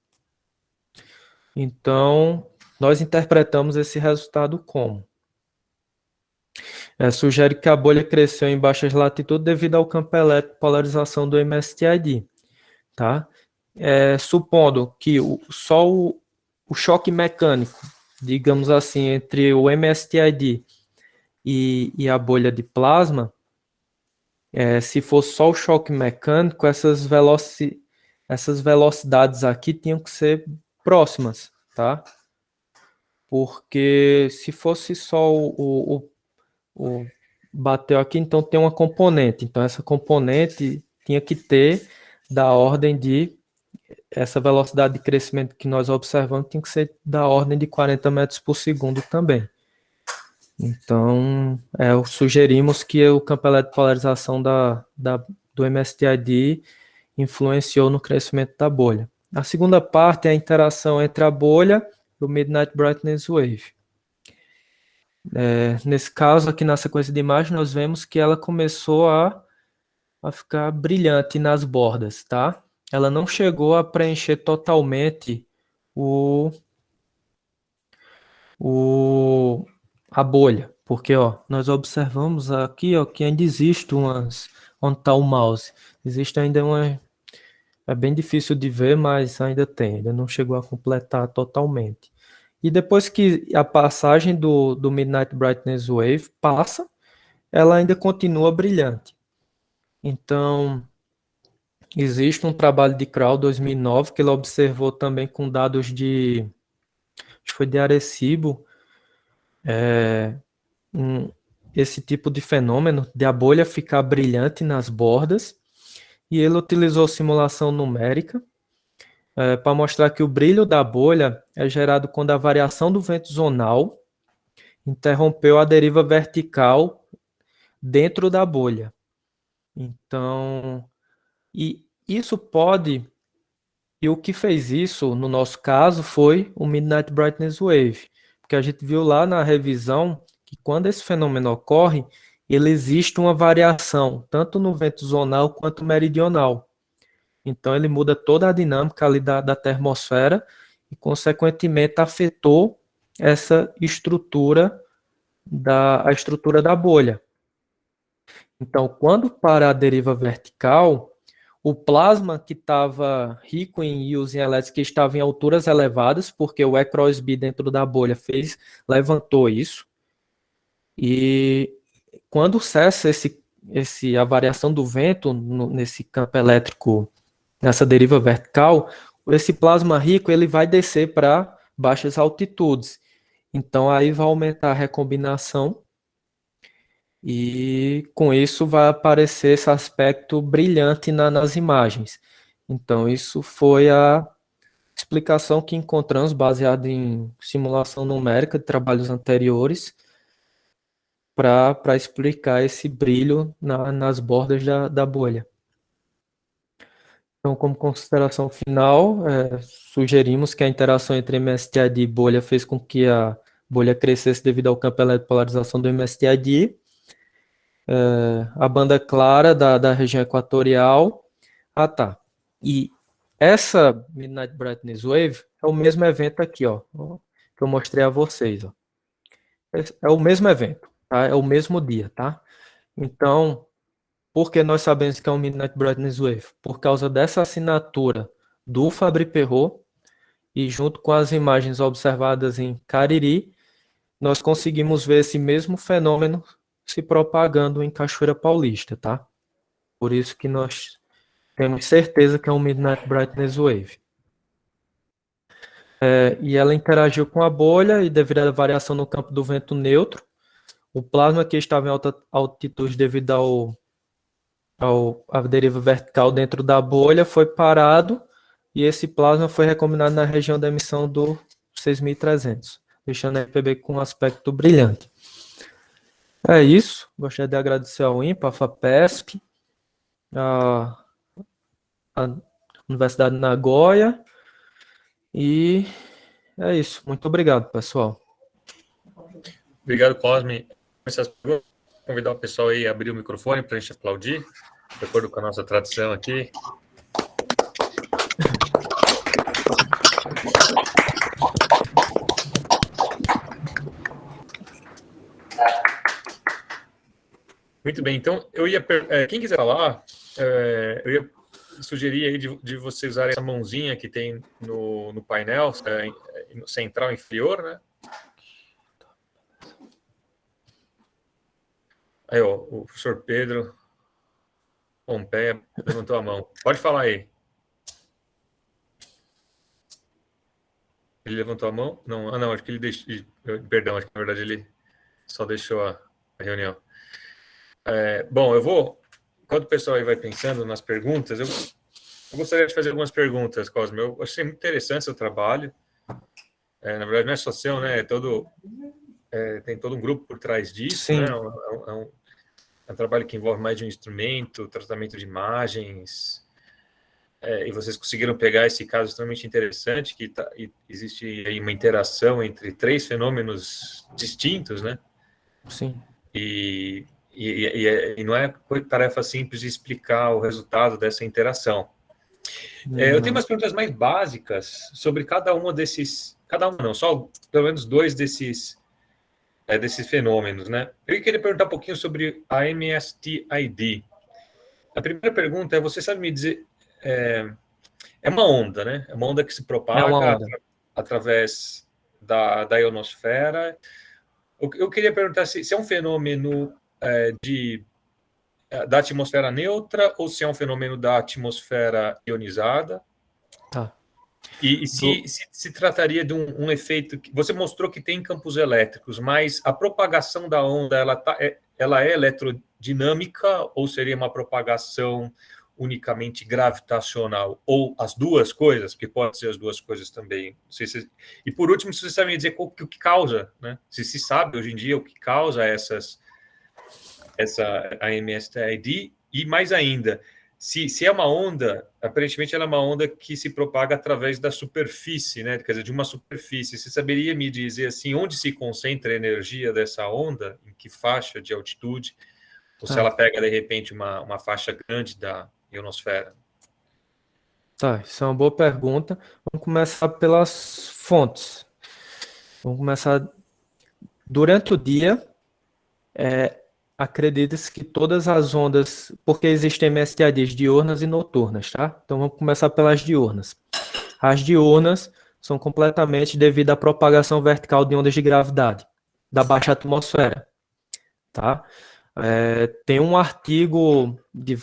Então, nós interpretamos esse resultado como? Sugere que a bolha cresceu em baixas latitudes devido ao campo elétrico de polarização do MSTID, tá? Supondo que só o choque mecânico, digamos assim, entre o MSTID e a bolha de plasma, se for só o choque mecânico, essas velocidades aqui tinham que ser próximas, tá? Porque se fosse só o bateu aqui, então tem uma componente. Então, essa componente tinha que ter da ordem de essa velocidade de crescimento que nós observamos tem que ser da ordem de 40 metros por segundo também. Então, sugerimos que o campo elétrico de polarização do MSTID influenciou no crescimento da bolha. A segunda parte é a interação entre a bolha e o Midnight Brightness Wave. Nesse caso, aqui na sequência de imagem, nós vemos que ela começou a ficar brilhante nas bordas, tá? Ela não chegou a preencher totalmente a bolha, porque ó, nós observamos aqui ó, que ainda existe onde está o mouse. Existe ainda é bem difícil de ver, mas ainda tem, ainda não chegou a completar totalmente. E depois que a passagem do Midnight Brightness Wave passa, ela ainda continua brilhante. Então, existe um trabalho de Crow 2009 que ele observou também com dados acho que foi de Arecibo, esse tipo de fenômeno de a bolha ficar brilhante nas bordas, e ele utilizou simulação numérica para mostrar que o brilho da bolha é gerado quando a variação do vento zonal interrompeu a deriva vertical dentro da bolha. Então, e isso pode, e o que fez isso, no nosso caso, foi o Midnight Brightness Wave, porque a gente viu lá na revisão que quando esse fenômeno ocorre, ele existe uma variação, tanto no vento zonal quanto meridional. Então, ele muda toda a dinâmica ali da termosfera e, consequentemente, afetou essa estrutura a estrutura da bolha. Então, quando para a deriva vertical, o plasma que estava rico em íons elétricos que estava em alturas elevadas, porque o E-cross-B dentro da bolha levantou isso. E quando cessa a variação do vento nesse campo elétrico, nessa deriva vertical, esse plasma rico ele vai descer para baixas altitudes. Então aí vai aumentar a recombinação e com isso vai aparecer esse aspecto brilhante nas imagens. Então isso foi a explicação que encontramos baseada em simulação numérica de trabalhos anteriores para explicar esse brilho nas bordas da bolha. Então, como consideração final, sugerimos que a interação entre MSTID e bolha fez com que a bolha crescesse devido ao campo elétrico de polarização do MSTID. A banda clara da região equatorial. Ah, tá. E essa Midnight Brightness Wave é o mesmo evento aqui, ó, que eu mostrei a vocês, ó. É o mesmo evento, tá? É o mesmo dia, tá? Então, por que nós sabemos que é um Midnight Brightness Wave? Por causa dessa assinatura do Fabry-Perot e junto com as imagens observadas em Cariri, nós conseguimos ver esse mesmo fenômeno se propagando em Cachoeira Paulista, tá? Por isso que nós temos certeza que é um Midnight Brightness Wave. E ela interagiu com a bolha e devido à variação no campo do vento neutro, o plasma que estava em alta altitude devido à deriva vertical dentro da bolha foi parado e esse plasma foi recombinado na região da emissão do 6300, deixando a RPB com um aspecto brilhante. É isso. Gostaria de agradecer ao INPA, a FAPESP, a Universidade de Nagoya. E é isso. Muito obrigado, pessoal. Obrigado, Cosme. Vou convidar o pessoal aí a abrir o microfone para a gente aplaudir, de acordo com a nossa tradição aqui. Muito bem, então eu ia quem quiser falar, eu ia sugerir aí de você usar essa mãozinha que tem no painel central inferior, né? Aí, ó, o professor Pedro Pompeia levantou a mão. Pode falar aí. Ele levantou a mão? Não, não, acho que ele deixou. Perdão, acho que na verdade ele só deixou a reunião. Bom, eu vou. Enquanto o pessoal aí vai pensando nas perguntas, eu gostaria de fazer algumas perguntas, Cosme. Eu achei muito interessante o seu trabalho. Na verdade, não é só seu, né? Tem todo um grupo por trás disso, Sim. né? É um trabalho que envolve mais de um instrumento, tratamento de imagens. E vocês conseguiram pegar esse caso extremamente interessante, que existe aí uma interação entre 3 fenômenos distintos, né? Sim. E não é tarefa simples de explicar o resultado dessa interação. Eu tenho umas perguntas mais básicas sobre cada uma desses... Cada uma não, só pelo menos 2 desses fenômenos, né? Eu queria perguntar um pouquinho sobre a MSTID. A primeira pergunta é, você sabe me dizer... É uma onda, né? É uma onda que se propaga através da ionosfera. Eu queria perguntar se é um fenômeno da atmosfera neutra ou se é um fenômeno da atmosfera ionizada. Tá. E se trataria de um efeito que você mostrou que tem campos elétricos, mas a propagação da onda ela é eletrodinâmica ou seria uma propagação unicamente gravitacional, ou as duas coisas, porque pode ser as duas coisas também. E por último, se você sabe me dizer o que causa, né? Se sabe hoje em dia o que causa essa MSTID, e mais ainda, se é uma onda, aparentemente ela é uma onda que se propaga através da superfície, né? Quer dizer, de uma superfície. Você saberia me dizer assim, onde se concentra a energia dessa onda, em que faixa de altitude, ou se ela pega de repente uma faixa grande da ionosfera? Tá, isso é uma boa pergunta. Vamos começar pelas fontes. Vamos começar durante o dia. Acredita-se que todas as ondas, porque existem MSTIDs diurnas e noturnas, tá? Então vamos começar pelas diurnas. As diurnas são completamente devido à propagação vertical de ondas de gravidade da baixa atmosfera, tá? Tem um artigo de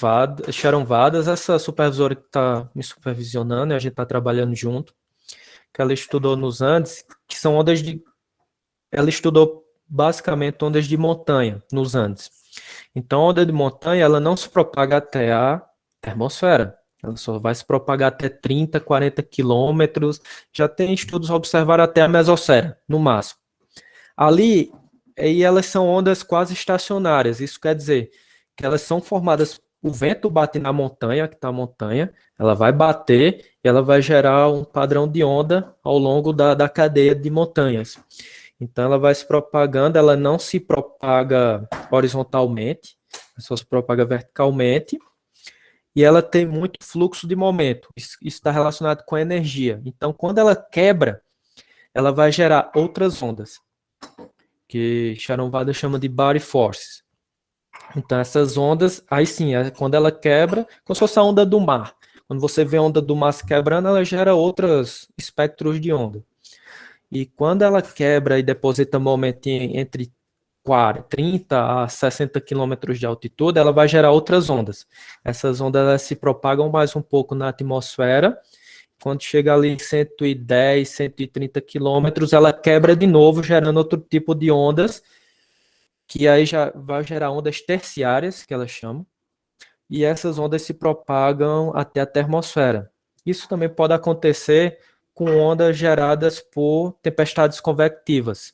Sharon Vadas, essa supervisora que está me supervisionando, e a gente está trabalhando junto, que ela estudou nos Andes, que são ondas de... Ela estudou basicamente ondas de montanha nos Andes. Então, a onda de montanha, ela não se propaga até a termosfera. Ela só vai se propagar até 30, 40 quilômetros. Já tem estudos observar até a mesosfera, no máximo. Ali, aí elas são ondas quase estacionárias. Isso quer dizer que elas são formadas... O vento bate na montanha, que está a montanha, ela vai bater e ela vai gerar um padrão de onda ao longo da cadeia de montanhas. Então, ela vai se propagando, ela não se propaga horizontalmente, só se propaga verticalmente, e ela tem muito fluxo de momento. Isso está relacionado com a energia. Então, quando ela quebra, ela vai gerar outras ondas, que Sharon Vada chama de body forces. Então, essas ondas, aí sim, quando ela quebra, como se fosse a onda do mar. Quando você vê a onda do mar se quebrando, ela gera outros espectros de onda. E quando ela quebra e deposita momento entre 30 a 60 quilômetros de altitude, ela vai gerar outras ondas. Essas ondas elas se propagam mais um pouco na atmosfera. Quando chega ali em 110, 130 quilômetros, ela quebra de novo, gerando outro tipo de ondas, que aí já vai gerar ondas terciárias, que elas chamam, e essas ondas se propagam até a termosfera. Isso também pode acontecer com ondas geradas por tempestades convectivas.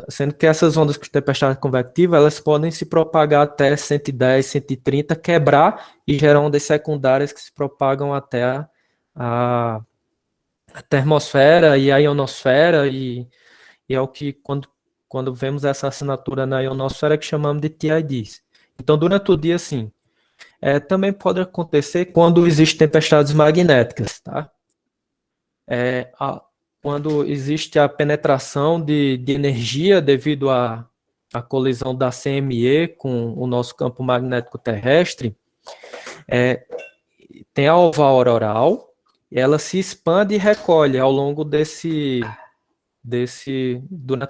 Sendo que essas ondas com tempestade convectiva, elas podem se propagar até 110, 130, quebrar e gerar ondas secundárias que se propagam até a termosfera e a ionosfera, e é o que, quando vemos essa assinatura na ionosfera, que chamamos de TIDs. Então, durante o dia, sim. Também pode acontecer quando existem tempestades magnéticas, tá? Quando existe a penetração de energia devido à colisão da CME com o nosso campo magnético terrestre, tem a alva auroral, e ela se expande e recolhe ao longo durante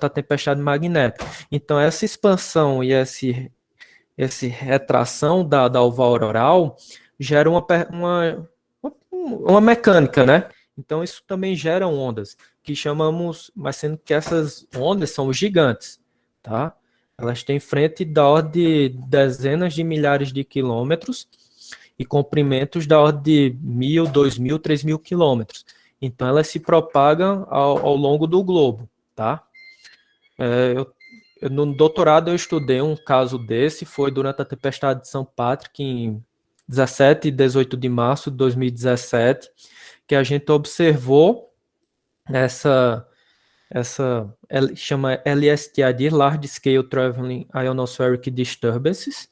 a tempestade magnética. Então, essa expansão e essa retração da alva auroral gera uma mecânica, né? Então, isso também gera ondas, que chamamos, mas sendo que essas ondas são gigantes, tá? Elas têm frente da ordem de dezenas de milhares de quilômetros e comprimentos da ordem de 1.000, 2.000, 3.000 quilômetros. Então, elas se propagam ao longo do globo, tá? No doutorado eu estudei um caso desse, foi durante a tempestade de São Patrick, em 17 e 18 de março de 2017, que a gente observou chama LSTID, Large Scale Traveling Ionospheric Disturbances,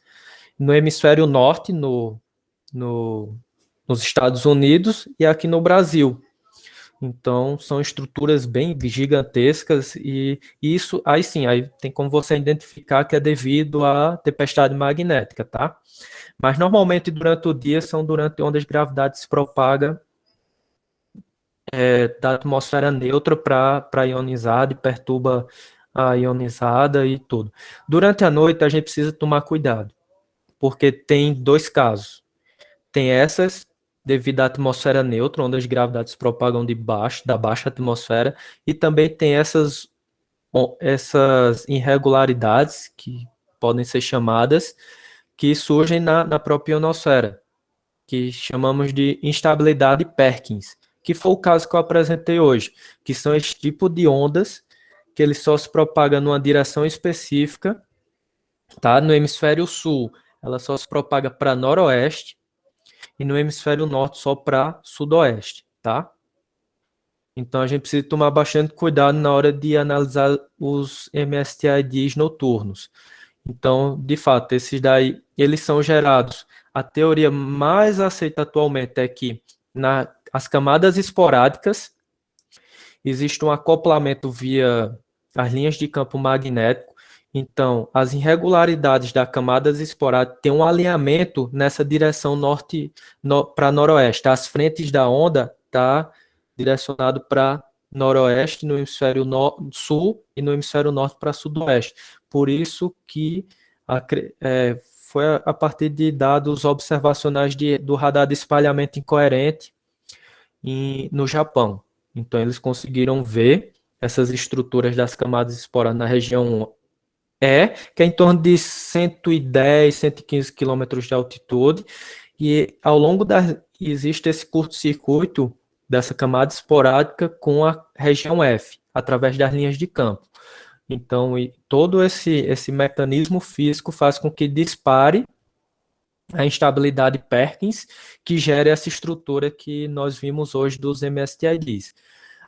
no hemisfério norte, nos Estados Unidos e aqui no Brasil. Então, são estruturas bem gigantescas e isso, aí sim, aí tem como você identificar que é devido à tempestade magnética, tá? Mas normalmente durante o dia são durante ondas de gravidade que se propaga da atmosfera neutra para ionizada e perturba a ionizada e tudo. Durante a noite a gente precisa tomar cuidado, porque tem dois casos. Tem essas devido à atmosfera neutra, onde as gravidades se propagam da baixa atmosfera, e também tem essas irregularidades, que podem ser chamadas, que surgem na própria ionosfera, que chamamos de instabilidade Perkins, que foi o caso que eu apresentei hoje, que são esse tipo de ondas que ele só se propaga numa direção específica, tá? No hemisfério sul, ela só se propaga para noroeste, e no hemisfério norte só para sudoeste, tá? Então a gente precisa tomar bastante cuidado na hora de analisar os MSTIDs noturnos. Então, de fato, esses daí, eles são gerados. A teoria mais aceita atualmente é que as camadas esporádicas existe um acoplamento via as linhas de campo magnético. Então, as irregularidades das camadas esporádicas têm um alinhamento nessa direção norte para noroeste. As frentes da onda tá direcionado para noroeste no hemisfério sul e no hemisfério norte para sudoeste. Por isso que foi a partir de dados observacionais do radar de espalhamento incoerente no Japão. Então, eles conseguiram ver essas estruturas das camadas esporádicas na região que é em torno de 110, 115 quilômetros de altitude, e ao longo existe esse curto-circuito dessa camada esporádica com a região F, através das linhas de campo. Então, todo esse mecanismo físico faz com que dispare a instabilidade Perkins, que gera essa estrutura que nós vimos hoje dos MSTIDs.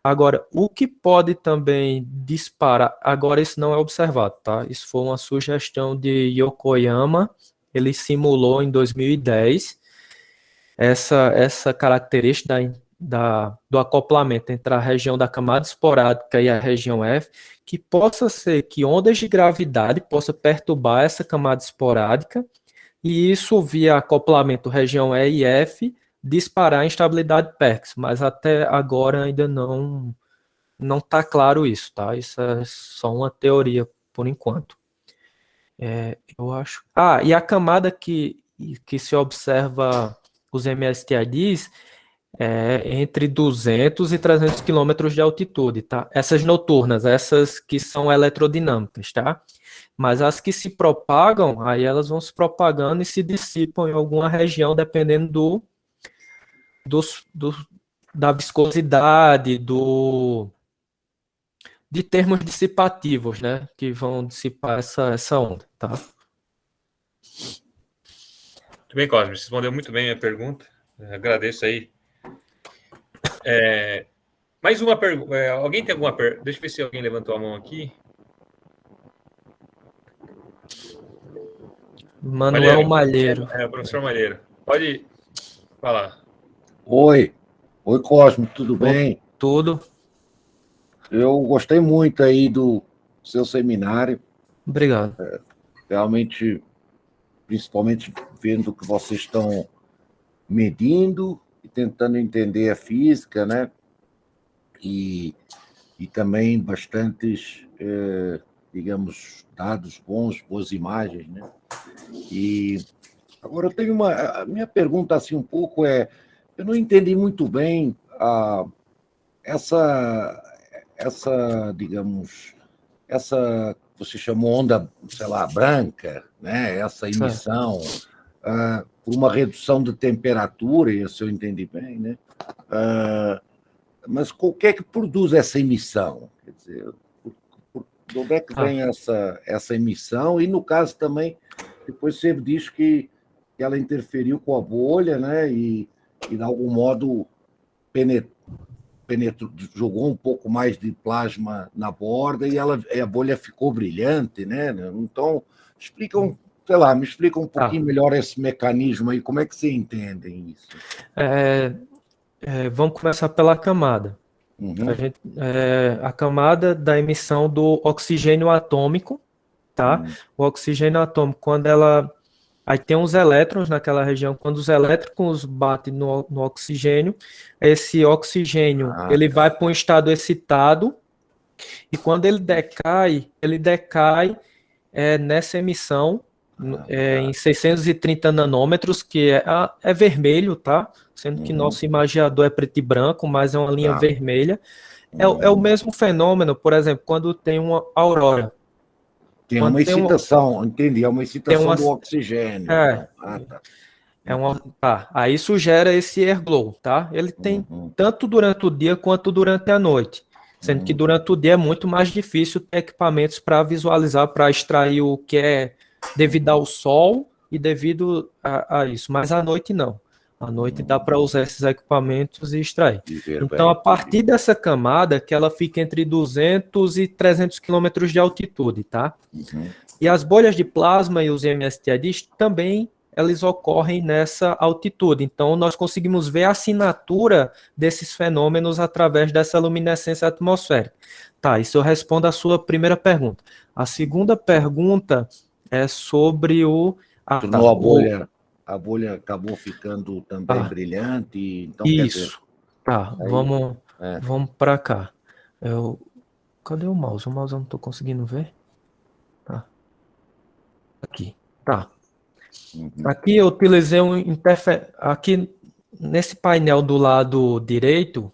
Agora, o que pode também disparar, agora isso não é observado, tá? Isso foi uma sugestão de Yokoyama, ele simulou em 2010 essa característica do acoplamento entre a região da camada esporádica e a região F, que possa ser que ondas de gravidade possa perturbar essa camada esporádica, e isso via acoplamento região E e F, disparar a instabilidade Perkins, mas até agora ainda não está claro isso, tá? Isso é só uma teoria por enquanto. Eu acho. E a camada que se observa os MSTIDs entre 200 e 300 quilômetros de altitude, tá? Essas noturnas, essas que são eletrodinâmicas, tá? Mas as que se propagam, aí elas vão se propagando e se dissipam em alguma região, dependendo da viscosidade, de termos dissipativos, né, que vão dissipar essa onda, tá? Muito bem, Cosme, você respondeu muito bem a pergunta, agradeço aí. Mais uma pergunta, alguém tem alguma pergunta? Deixa eu ver se alguém levantou a mão aqui. Manuel Malheiro. O professor Malheiro, pode falar. Oi, Cosme, tudo bem? Tudo. Eu gostei muito aí do seu seminário. Obrigado. Realmente, principalmente vendo que vocês estão medindo e tentando entender a física, né? E também bastantes, digamos, dados bons, boas imagens, né? E agora eu tenho a minha pergunta assim um pouco eu não entendi muito bem digamos, essa você chamou onda, sei lá, branca, né? Essa emissão, por uma redução de temperatura, se eu entendi bem, né? Mas o que é que produz essa emissão? Quer dizer, de onde é que vem essa emissão? E, no caso, também, depois você diz que ela interferiu com a bolha, né? E de algum modo, jogou um pouco mais de plasma na borda e a bolha ficou brilhante, né? Então, me explica um pouquinho melhor esse mecanismo aí, como é que você entende isso? Vamos começar pela camada. A camada da emissão do oxigênio atômico, tá? O oxigênio atômico, quando aí tem uns elétrons naquela região, quando os elétrons batem no oxigênio, esse oxigênio ele vai para um estado excitado, e quando ele decai nessa emissão, em 630 nanômetros, que é vermelho, tá? Sendo que nosso imagiador é preto e branco, mas é uma linha vermelha. É o mesmo fenômeno, por exemplo, quando tem uma aurora. Tem uma excitação, entendi, é uma excitação do oxigênio. Aí isso gera esse airglow, tá? Ele tem tanto durante o dia quanto durante a noite. Sendo que durante o dia é muito mais difícil ter equipamentos para visualizar, para extrair o que é devido ao sol e devido a isso. Mas à noite não. À noite dá para usar esses equipamentos e extrair. Então, a partir dessa camada, que ela fica entre 200 e 300 quilômetros de altitude, tá? E as bolhas de plasma e os MSTIDs também, eles ocorrem nessa altitude. Então, nós conseguimos ver a assinatura desses fenômenos através dessa luminescência atmosférica. Tá, isso eu respondo a sua primeira pergunta. A segunda pergunta é sobre a bolha acabou ficando também brilhante. Então, isso. Vamos para cá. Cadê o mouse? O mouse eu não estou conseguindo ver. Tá. Aqui. Tá. Aqui eu utilizei aqui nesse painel do lado direito,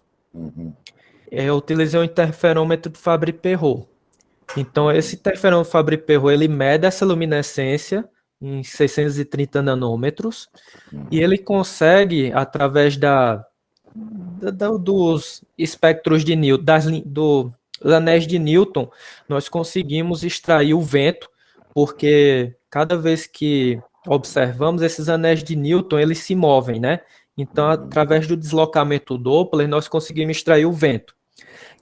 eu utilizei um interferômetro de Fabry-Pérot. Então, esse interferômetro Fabry-Pérot, ele mede essa luminescência em 630 nanômetros, e ele consegue, através dos espectros de Newton, dos anéis de Newton, nós conseguimos extrair o vento, porque cada vez que observamos esses anéis de Newton, eles se movem, né? Então, através do deslocamento Doppler, nós conseguimos extrair o vento.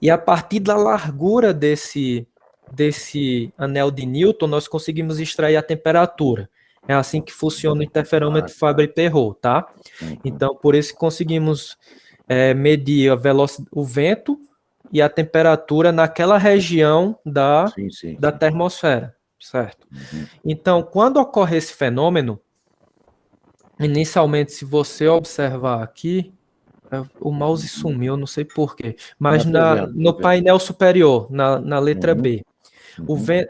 E a partir da largura desse anel de Newton, nós conseguimos extrair a temperatura. É assim que funciona o interferômetro Fabry-Pérot, tá? Então, por isso conseguimos medir o vento e a temperatura naquela região da termosfera, certo? Então, quando ocorre esse fenômeno, inicialmente, se você observar aqui, o mouse sumiu, não sei porquê, mas no painel superior, na letra B,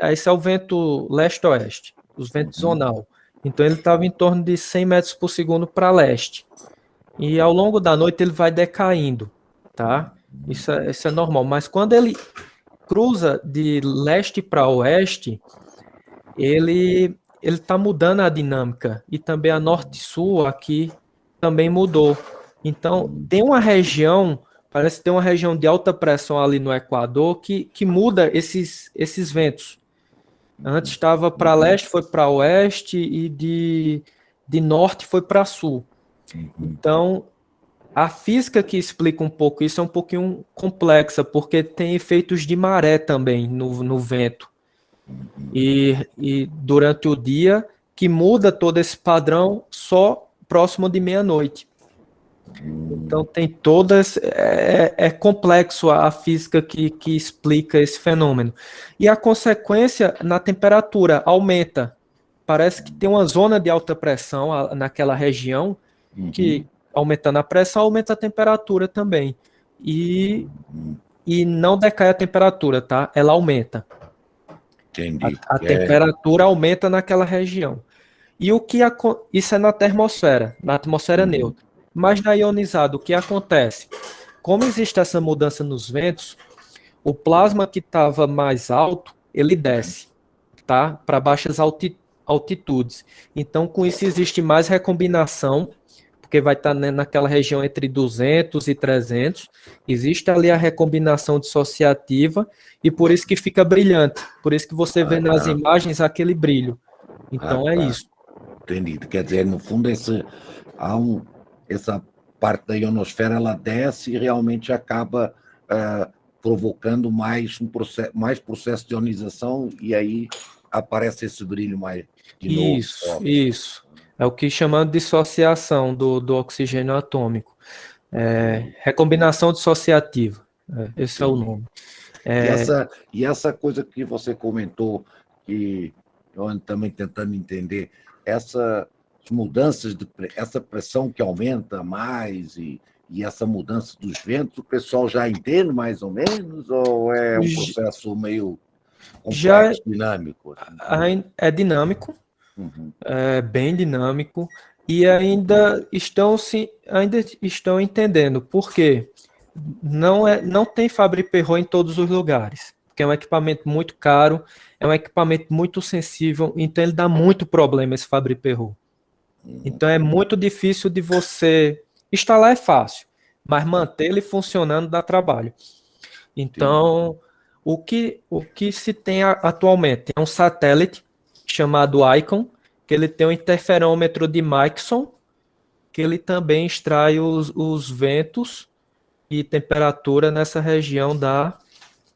esse é o vento leste-oeste, os ventos zonal. Então, ele estava em torno de 100 metros por segundo para leste. E ao longo da noite ele vai decaindo, tá? Isso é normal. Mas quando ele cruza de leste para oeste, ele está mudando a dinâmica. E também a norte-sul aqui também mudou. Então, tem uma região, parece que tem uma região de alta pressão ali no Equador que muda esses ventos. Antes estava para leste, foi para oeste, e de norte foi para sul. Então, a física que explica um pouco isso é um pouquinho complexa, porque tem efeitos de maré também no vento. E durante o dia, que muda todo esse padrão só próximo de meia-noite. Então tem todas, é complexo a física que explica esse fenômeno. E a consequência na temperatura aumenta. Parece que tem uma zona de alta pressão naquela região, que aumentando a pressão, aumenta a temperatura também. E não decai a temperatura, tá? Ela aumenta. Entendi. A temperatura aumenta naquela região. E isso é na atmosfera neutra. Mas na ionizada, o que acontece? como existe essa mudança nos ventos, o plasma que estava mais alto, ele desce, tá? Para baixas altitudes. Então, com isso existe mais recombinação, porque vai estar naquela região entre 200 e 300. Existe ali a recombinação dissociativa e por isso que fica brilhante. Por isso que você vê nas imagens aquele brilho. Então é isso. Entendido. Quer dizer, no fundo, essa parte da ionosfera ela desce e realmente acaba provocando mais processo de ionização e aí aparece esse brilho mais de novo. Isso. É o que chamamos de dissociação do oxigênio atômico. Recombinação dissociativa. Esse é o nome. E essa coisa que você comentou, que eu ando também tentando entender, essas mudanças, essa pressão que aumenta mais e essa mudança dos ventos, o pessoal já entende mais ou menos, ou é um processo meio complexo, dinâmico? É dinâmico, é bem dinâmico, e ainda estão entendendo por quê. Não tem Fabry-Perot em todos os lugares, porque é um equipamento muito caro, é um equipamento muito sensível, então ele dá muito problema esse Fabry-Perot. Então é muito difícil de você instalar, é fácil, mas manter ele funcionando dá trabalho. Então, o que se tem atualmente é um satélite chamado ICON, que ele tem um interferômetro de Michelson, que ele também extrai os ventos e temperatura nessa região da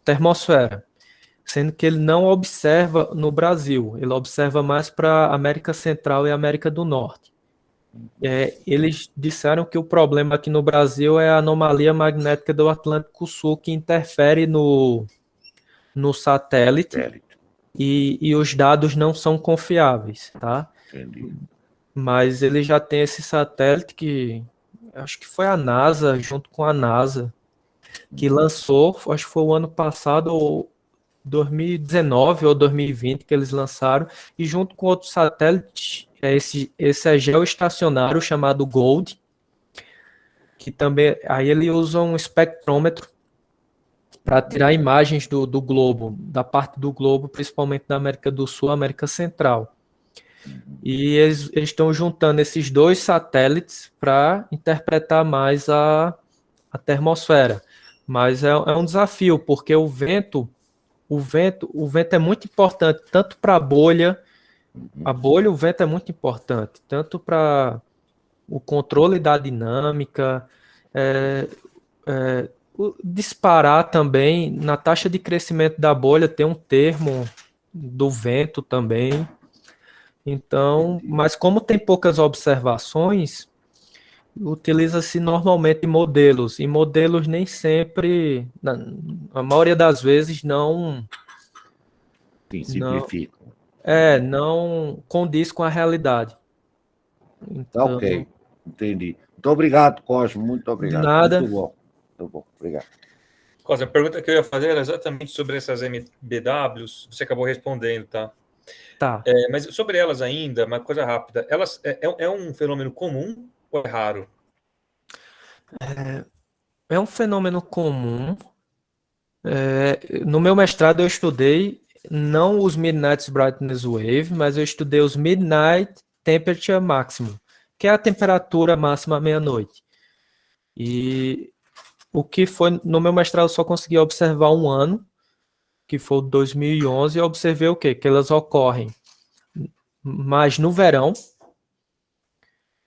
termosfera, sendo que ele não observa no Brasil, ele observa mais para a América Central e América do Norte. Eles disseram que o problema aqui no Brasil é a anomalia magnética do Atlântico Sul, que interfere no satélite e os dados não são confiáveis, tá? Entendi. Mas ele já tem esse satélite que acho que foi a NASA, junto com a NASA, que lançou, acho que foi o ano passado, ou 2019 ou 2020 que eles lançaram, e junto com outros satélites, esse é geoestacionário chamado GOLD, que também, aí ele usa um espectrômetro para tirar imagens do globo, da parte do globo, principalmente da América do Sul, América Central. E eles estão juntando esses dois satélites para interpretar mais a termosfera. Mas é um desafio, porque o vento é muito importante, tanto para a bolha, o vento é muito importante, tanto para o controle da dinâmica, disparar também, na taxa de crescimento da bolha tem um termo do vento também. Então, mas como tem poucas observações, utiliza-se normalmente modelos, e modelos nem sempre, a maioria das vezes, não simplificam. Não condiz com a realidade. Então, ok, entendi. Muito obrigado, Cosmo, muito obrigado. Nada. Muito bom, obrigado. Cosmo, a pergunta que eu ia fazer era exatamente sobre essas MBWs, você acabou respondendo, tá? Tá. Mas sobre elas ainda, uma coisa rápida, elas é um fenômeno comum ou é raro? É um fenômeno comum. No meu mestrado eu estudei não os Midnight Brightness Wave, mas eu estudei os Midnight Temperature Maximum, que é a temperatura máxima à meia-noite. E o que foi, no meu mestrado eu só consegui observar um ano, que foi o 2011, e eu observei o quê? Que elas ocorrem mais no verão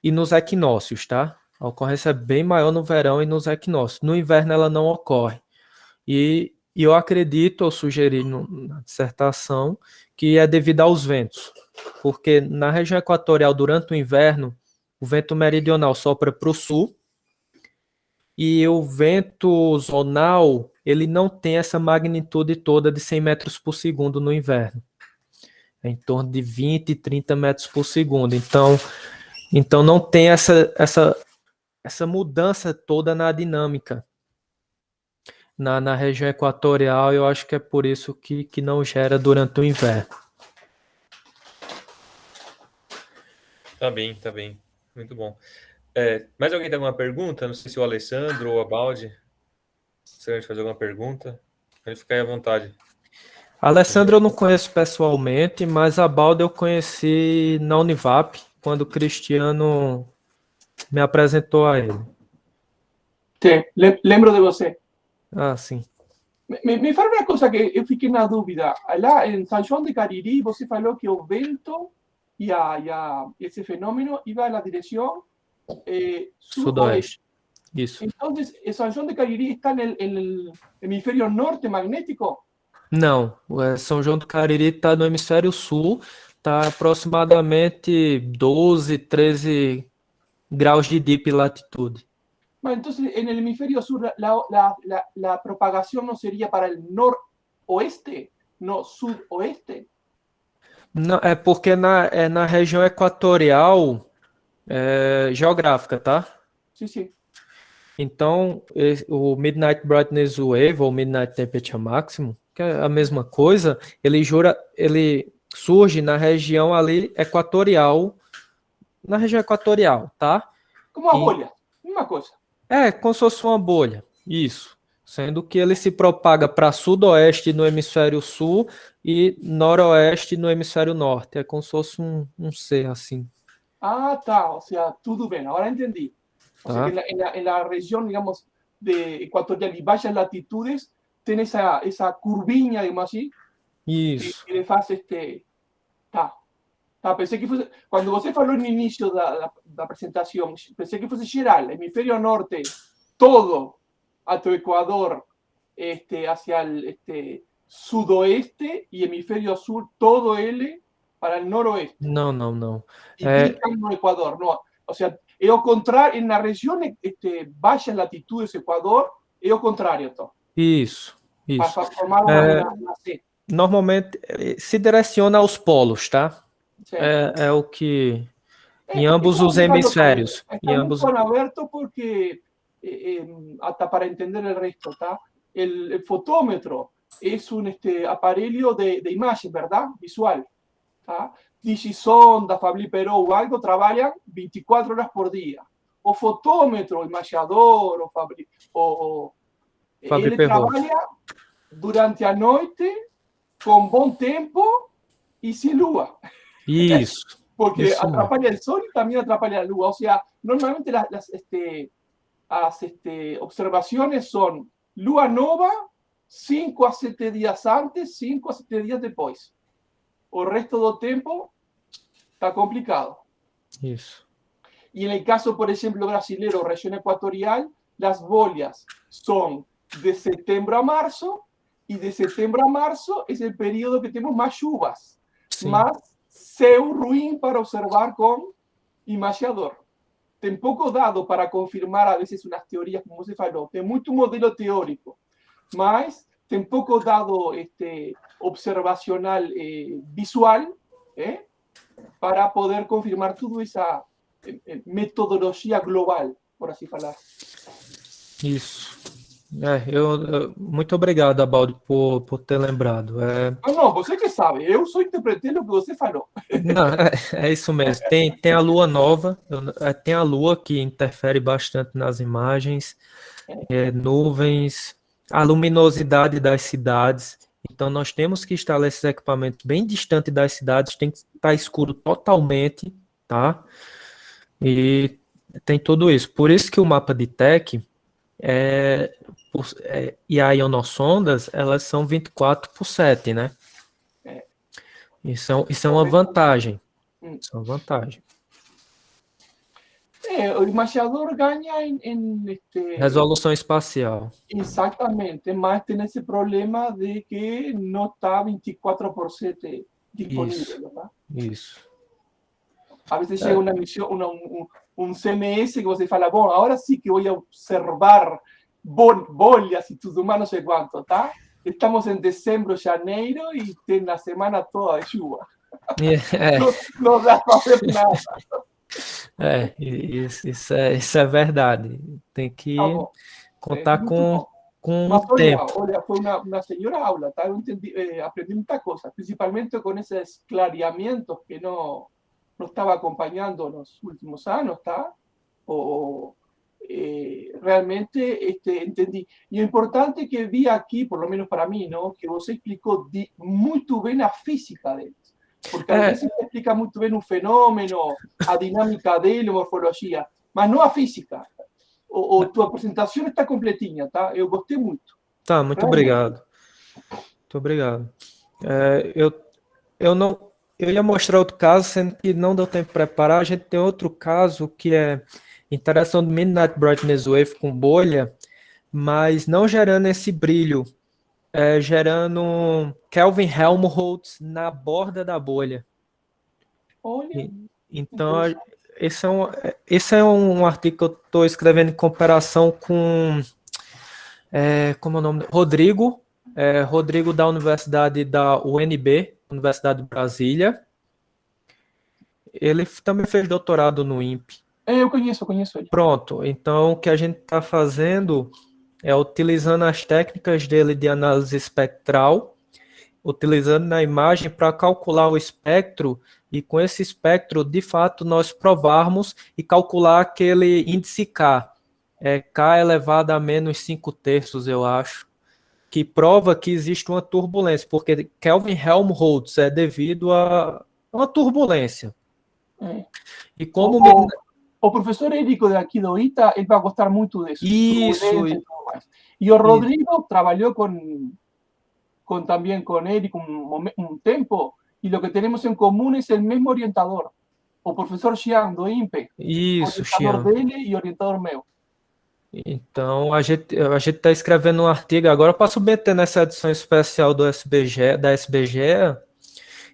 e nos equinócios, tá? A ocorrência é bem maior no verão e nos equinócios. No inverno ela não ocorre. E eu acredito, eu sugeri na dissertação, que é devido aos ventos, porque na região equatorial, durante o inverno, o vento meridional sopra para o sul, e o vento zonal, ele não tem essa magnitude toda de 100 metros por segundo no inverno. É em torno de 20, 30 metros por segundo. Então não tem essa mudança toda na dinâmica. Na região equatorial, eu acho que é por isso que não gera durante o inverno. Tá bem. Muito bom. Mais alguém tem alguma pergunta? Não sei se o Alessandro ou a Baldi. Se a gente fazer alguma pergunta, a gente fica aí à vontade. A Alessandra eu não conheço pessoalmente, mas a Balda eu conheci na Univap, quando o Cristiano me apresentou a ele. Sí, lembro de você. Ah, sim. Me fala uma coisa que eu fiquei na dúvida. Lá em São João de Cariri, você falou que o vento e esse fenômeno ia na direção sudoeste. Sudoeste. Isso. Então, São João de Cariri está no hemisfério norte magnético? Não, São João do Cariri está no hemisfério sul, está aproximadamente 12, 13 graus de dip latitude. Bueno, entonces, en el hemisferio sur, la propagación no sería para el noroeste, no sudoeste. Não, é porque na região equatorial geográfica, tá? Sí, sí. Então, o Midnight Brightness Wave, ou Midnight Temperature Maximum, que é a mesma coisa, ele surge na região ali equatorial, tá? Como a bolha, misma cosa. Como se fosse uma bolha, isso. Sendo que ele se propaga para sudoeste no hemisfério sul e noroeste no hemisfério norte. É como se fosse um C, assim. Ah, tá, o sea, tudo bem, ahora entendí. O sea, que en la región, digamos, de ecuatorial y bajas latitudes, tiene esa curvinha, digamos así, Isso. que le hace Tá. Pensei que fosse. Quando você falou no início da apresentação, pensei que fosse geral, hemisfério norte, todo até o Equador, hacia el sudoeste, y hemisferio sur, todo ele para el noroeste. Não. Y pica no Ecuador, no. O sea, es o contrário, na região baixas latitudes Equador, é o contrário, então. Isso. Para formar uma C. Normalmente se direciona aos polos, tá? É o que em ambos os hemisférios. Está muy con aberto porque hasta para entender el resto, ¿tá? El fotómetro es un aparelho de imagen, ¿verdad? Visual, ¿tá? Digisonda, Fabli Peró o algo trabalham 24 horas por dia. O fotómetro, o imaginador, ele trabalha durante a noite com bom tempo e sem lua. Isso. Porque isso atrapalha el sol y también atrapalha la luz. O sea, normalmente las observaciones son lua nova 5 a 7 días antes, 5 a 7 días después. O resto do tempo está complicado. Isso. Y en el caso, por ejemplo, brasilero, región ecuatorial, las bolhas son de septiembre a marzo, y de septiembre a marzo es el periodo que tenemos más lluvias, más céu ruim para observar com imaginador. Tem pouco dado para confirmar, a vezes, umas teorias, como você falou. Tem muito modelo teórico, mas tem pouco dado observacional visual para poder confirmar toda essa metodologia global, por assim falar. Isso. Muito obrigado, Abaldo, por ter lembrado. Não, você que sabe, eu só interpretei o que você falou. Não, é isso mesmo. Tem a lua nova, tem a lua que interfere bastante nas imagens, nuvens, a luminosidade das cidades. Então, nós temos que instalar esses equipamentos bem distante das cidades, tem que estar escuro totalmente, tá? E tem tudo isso. Por isso que o mapa de TEC e a ionossondas, elas são 24/7, né? Isso é uma vantagem. Isso é uma vantagem. O imaginador ganha em resolução espacial. Exatamente, mas tem esse problema de que não está 24/7 disponível. Tá? Isso. A vezes chega uma missão, um CMS que você fala, bom, agora sim que vou observar bolhas e tudo mais, não sei quanto, tá? Estamos em dezembro, janeiro e tem a semana toda de chuva. Não dá para fazer nada. Isso é verdade. Tem que contar com mas, o tempo. Olha, foi uma senhora aula, tá? Eu aprendi muita coisa, principalmente com esses clareamentos que não estava acompanhando nos últimos anos, tá? realmente entendí. Y lo importante que vi aquí, por lo menos para mí, ¿no? Que você explicó muy bien la física de él. Porque a veces se explica muy bien un fenómeno, a dinámica dele, a morfologia, mas não a física. Tua apresentação está completinha, tá? Eu gostei muito. Tá, muito obrigado. Muito obrigado. Eu ia mostrar outro caso, sendo que não deu tempo de preparar. A gente tem outro caso que é interação do Midnight Brightness Wave com bolha, mas não gerando esse brilho, gerando Kelvin Helmholtz na borda da bolha. Olha. Então, esse é um artigo que eu estou escrevendo em comparação com como é o nome? Rodrigo da Universidade da UNB, Universidade de Brasília. Ele também fez doutorado no INPE. Eu conheço ele. Pronto, então o que a gente está fazendo é utilizando as técnicas dele de análise espectral, utilizando na imagem para calcular o espectro, e com esse espectro, de fato, nós provarmos e calcular aquele índice K, K elevado a menos 5/3, eu acho, que prova que existe uma turbulência, porque Kelvin Helmholtz é devido a uma turbulência. E como o professor Érico daqui do ITA, ele vai gostar muito disso. Isso. E o Rodrigo trabalhou também com Érico um tempo, e o que temos em comum é o mesmo orientador, o professor Xiang do INPE. Isso, orientador dele e orientador meu. Então, a gente está escrevendo um artigo agora para submeter nessa edição especial da SBGE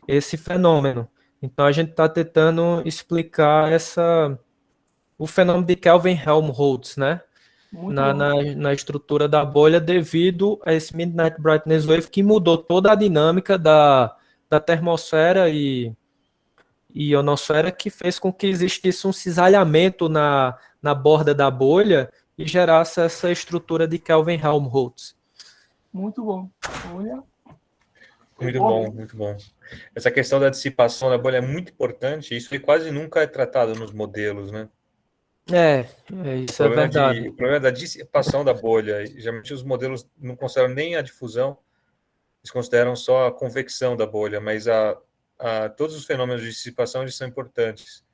esse fenômeno. Então, a gente está tentando explicar o fenômeno de Kelvin Helmholtz, né? Na estrutura da bolha, devido a esse Midnight Brightness Wave, que mudou toda a dinâmica da termosfera e ionosfera, que fez com que existisse um cisalhamento na borda da bolha e gerasse essa estrutura de Kelvin Helmholtz. Muito bom. Olha. Muito bom. Essa questão da dissipação da bolha é muito importante, isso quase nunca é tratado nos modelos, né? Isso é verdade. O problema da dissipação da bolha, geralmente os modelos não consideram nem a difusão, eles consideram só a convecção da bolha, mas todos os fenômenos de dissipação eles são importantes.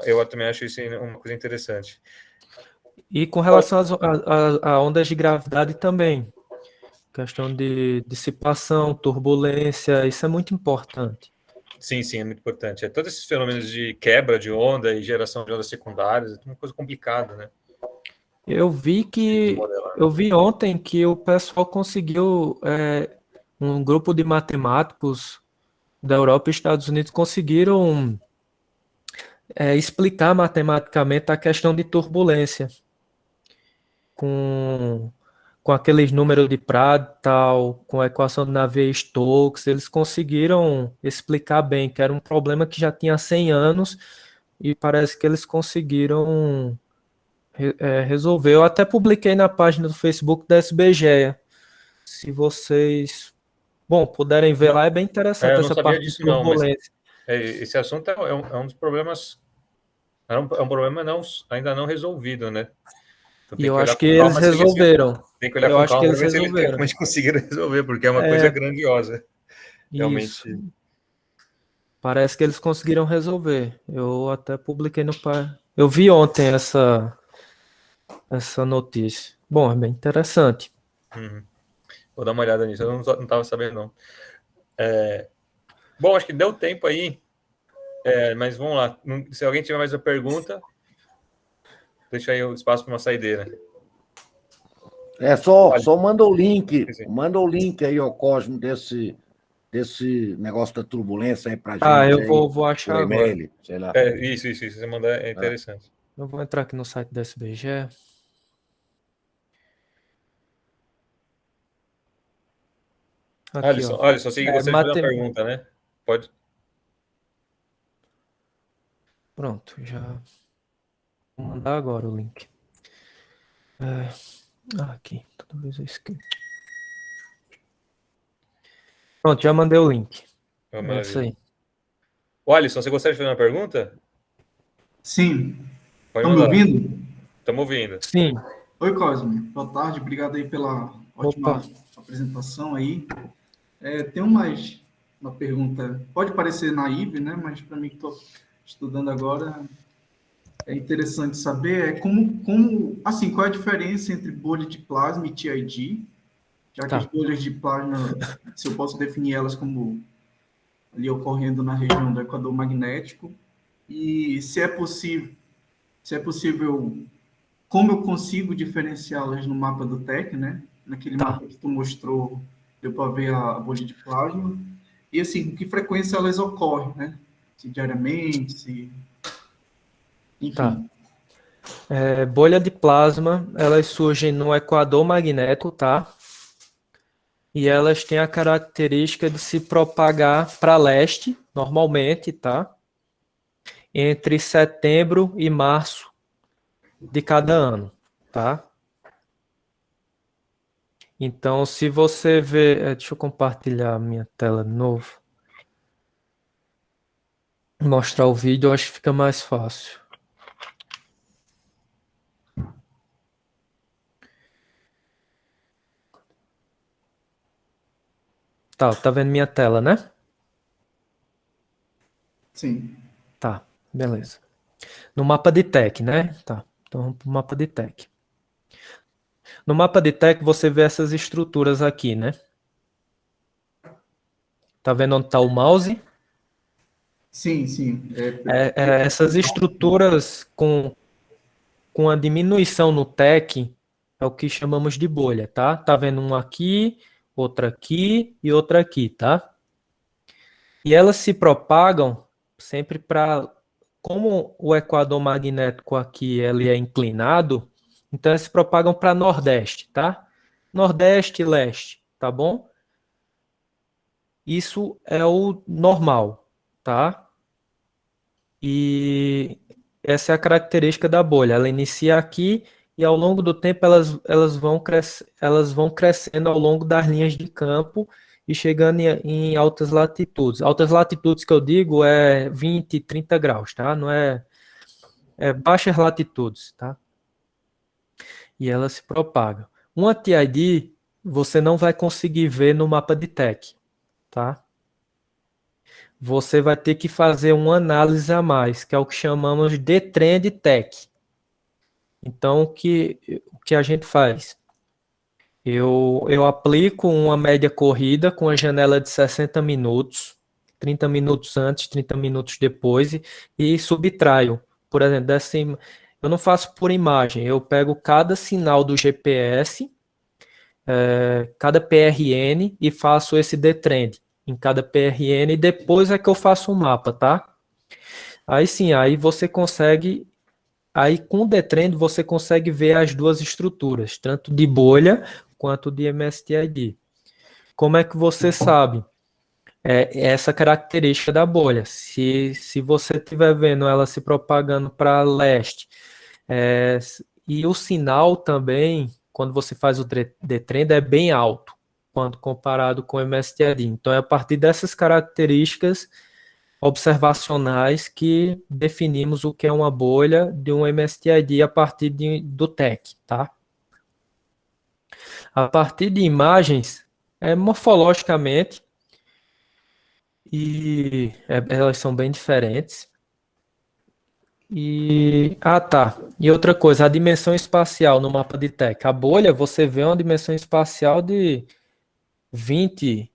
Eu também acho isso uma coisa interessante. E com relação a ondas de gravidade também, questão de dissipação, turbulência, isso é muito importante. Sim, é muito importante. Todos esses fenômenos de quebra de onda e geração de ondas secundárias, é uma coisa complicada, né? Eu vi ontem que o pessoal conseguiu, um grupo de matemáticos da Europa e Estados Unidos conseguiram explicar matematicamente a questão de turbulência com aqueles números de Prandtl, com a equação de Navier-Stokes. Eles conseguiram explicar bem que era um problema que já tinha 100 anos e parece que eles conseguiram resolver. Eu até publiquei na página do Facebook da SBGE. Se vocês puderem ver lá, é bem interessante essa parte disso, de turbulência. Esse assunto é um dos problemas, é um problema ainda não resolvido, né? Então, e eu acho que eles resolveram. Tem que olhar com calma para ver se eles realmente conseguiram resolver, porque é uma coisa grandiosa. Realmente. Isso. Parece que eles conseguiram resolver. Eu até publiquei no par. Eu vi ontem essa notícia. Bom, é bem interessante. Vou dar uma olhada nisso. Eu não estava sabendo, não. Bom, acho que deu tempo aí. Mas vamos lá. Se alguém tiver mais uma pergunta, deixa aí o espaço para uma saideira. Só manda o link. Manda o link aí, Cosmo, desse negócio da turbulência aí pra gente. Eu vou achar agora. E-mail, sei lá. Isso. Se você mandar, é interessante. Eu vou entrar aqui no site da SBGE. Olha, só se você tiver uma pergunta, né? Pode. Pronto, já vou mandar agora o link. Aqui, toda vez eu esqueço. Pronto, já mandei o link. É isso aí. Alisson, você gostaria de fazer uma pergunta? Sim. Pode Estão me mandar. ouvindo? Estamos ouvindo. Sim. Oi, Cosme. Boa tarde. Obrigado aí pela ótima Opa. apresentação aí. Tenho mais uma pergunta. Pode parecer naive, né? Mas para mim que estou estudando agora, é interessante saber assim, qual é a diferença entre bolha de plasma e TID, já que Tá. as bolhas de plasma, se eu posso definir elas como ali ocorrendo na região do equador magnético, e se é possível, como eu consigo diferenciá-las no mapa do TEC, né? Naquele Tá. mapa que tu mostrou, deu para ver a bolha de plasma, e assim, com que frequência elas ocorrem, né? Se diariamente, se... Enfim. Tá. Bolha de plasma, elas surgem no equador magnético, tá? E elas têm a característica de se propagar para leste, normalmente, tá? Entre setembro e março de cada ano, tá? Então, se você ver... Deixa eu compartilhar a minha tela de novo. Mostrar o vídeo, eu acho que fica mais fácil. Tá vendo minha tela, né? Sim. Tá, beleza. No mapa de TEC, né? Tá, então vamos para o mapa de TEC. No mapa de TEC você vê essas estruturas aqui, né? Tá vendo onde está o mouse? Sim, sim. Essas estruturas com a diminuição no TEC é o que chamamos de bolha, tá? Tá vendo uma aqui, outra aqui e outra aqui, tá? E elas se propagam sempre para... Como o equador magnético aqui ele é inclinado, então elas se propagam para nordeste, tá? Nordeste e leste, tá bom? Isso é o normal, tá? E essa é a característica da bolha. Ela inicia aqui e ao longo do tempo elas vão crescendo ao longo das linhas de campo e chegando em altas latitudes. Altas latitudes que eu digo é 20, 30 graus, tá? Não é baixas latitudes, tá? E ela se propaga. Uma TID você não vai conseguir ver no mapa de TEC, tá? Você vai ter que fazer uma análise a mais, que é o que chamamos de trend TEC. Então, o que a gente faz? Eu aplico uma média corrida com a janela de 60 minutos, 30 minutos antes, 30 minutos depois, e subtraio. Por exemplo, eu não faço por imagem, eu pego cada sinal do GPS, cada PRN, e faço esse detrend em cada PRN, e depois é que eu faço um mapa, tá? Aí sim, aí você consegue... Aí com o detrend você consegue ver as duas estruturas, tanto de bolha quanto de MSTID. Como é que você sabe? Essa característica da bolha. Se você estiver vendo ela se propagando para leste, e o sinal também, quando você faz o detrend, é bem alto, quando comparado com o MSTID. Então é a partir dessas características observacionais que definimos o que é uma bolha de um MSTID a partir do TEC, tá? A partir de imagens, morfologicamente, e elas são bem diferentes. E outra coisa, a dimensão espacial no mapa de TEC. A bolha, você vê uma dimensão espacial de 20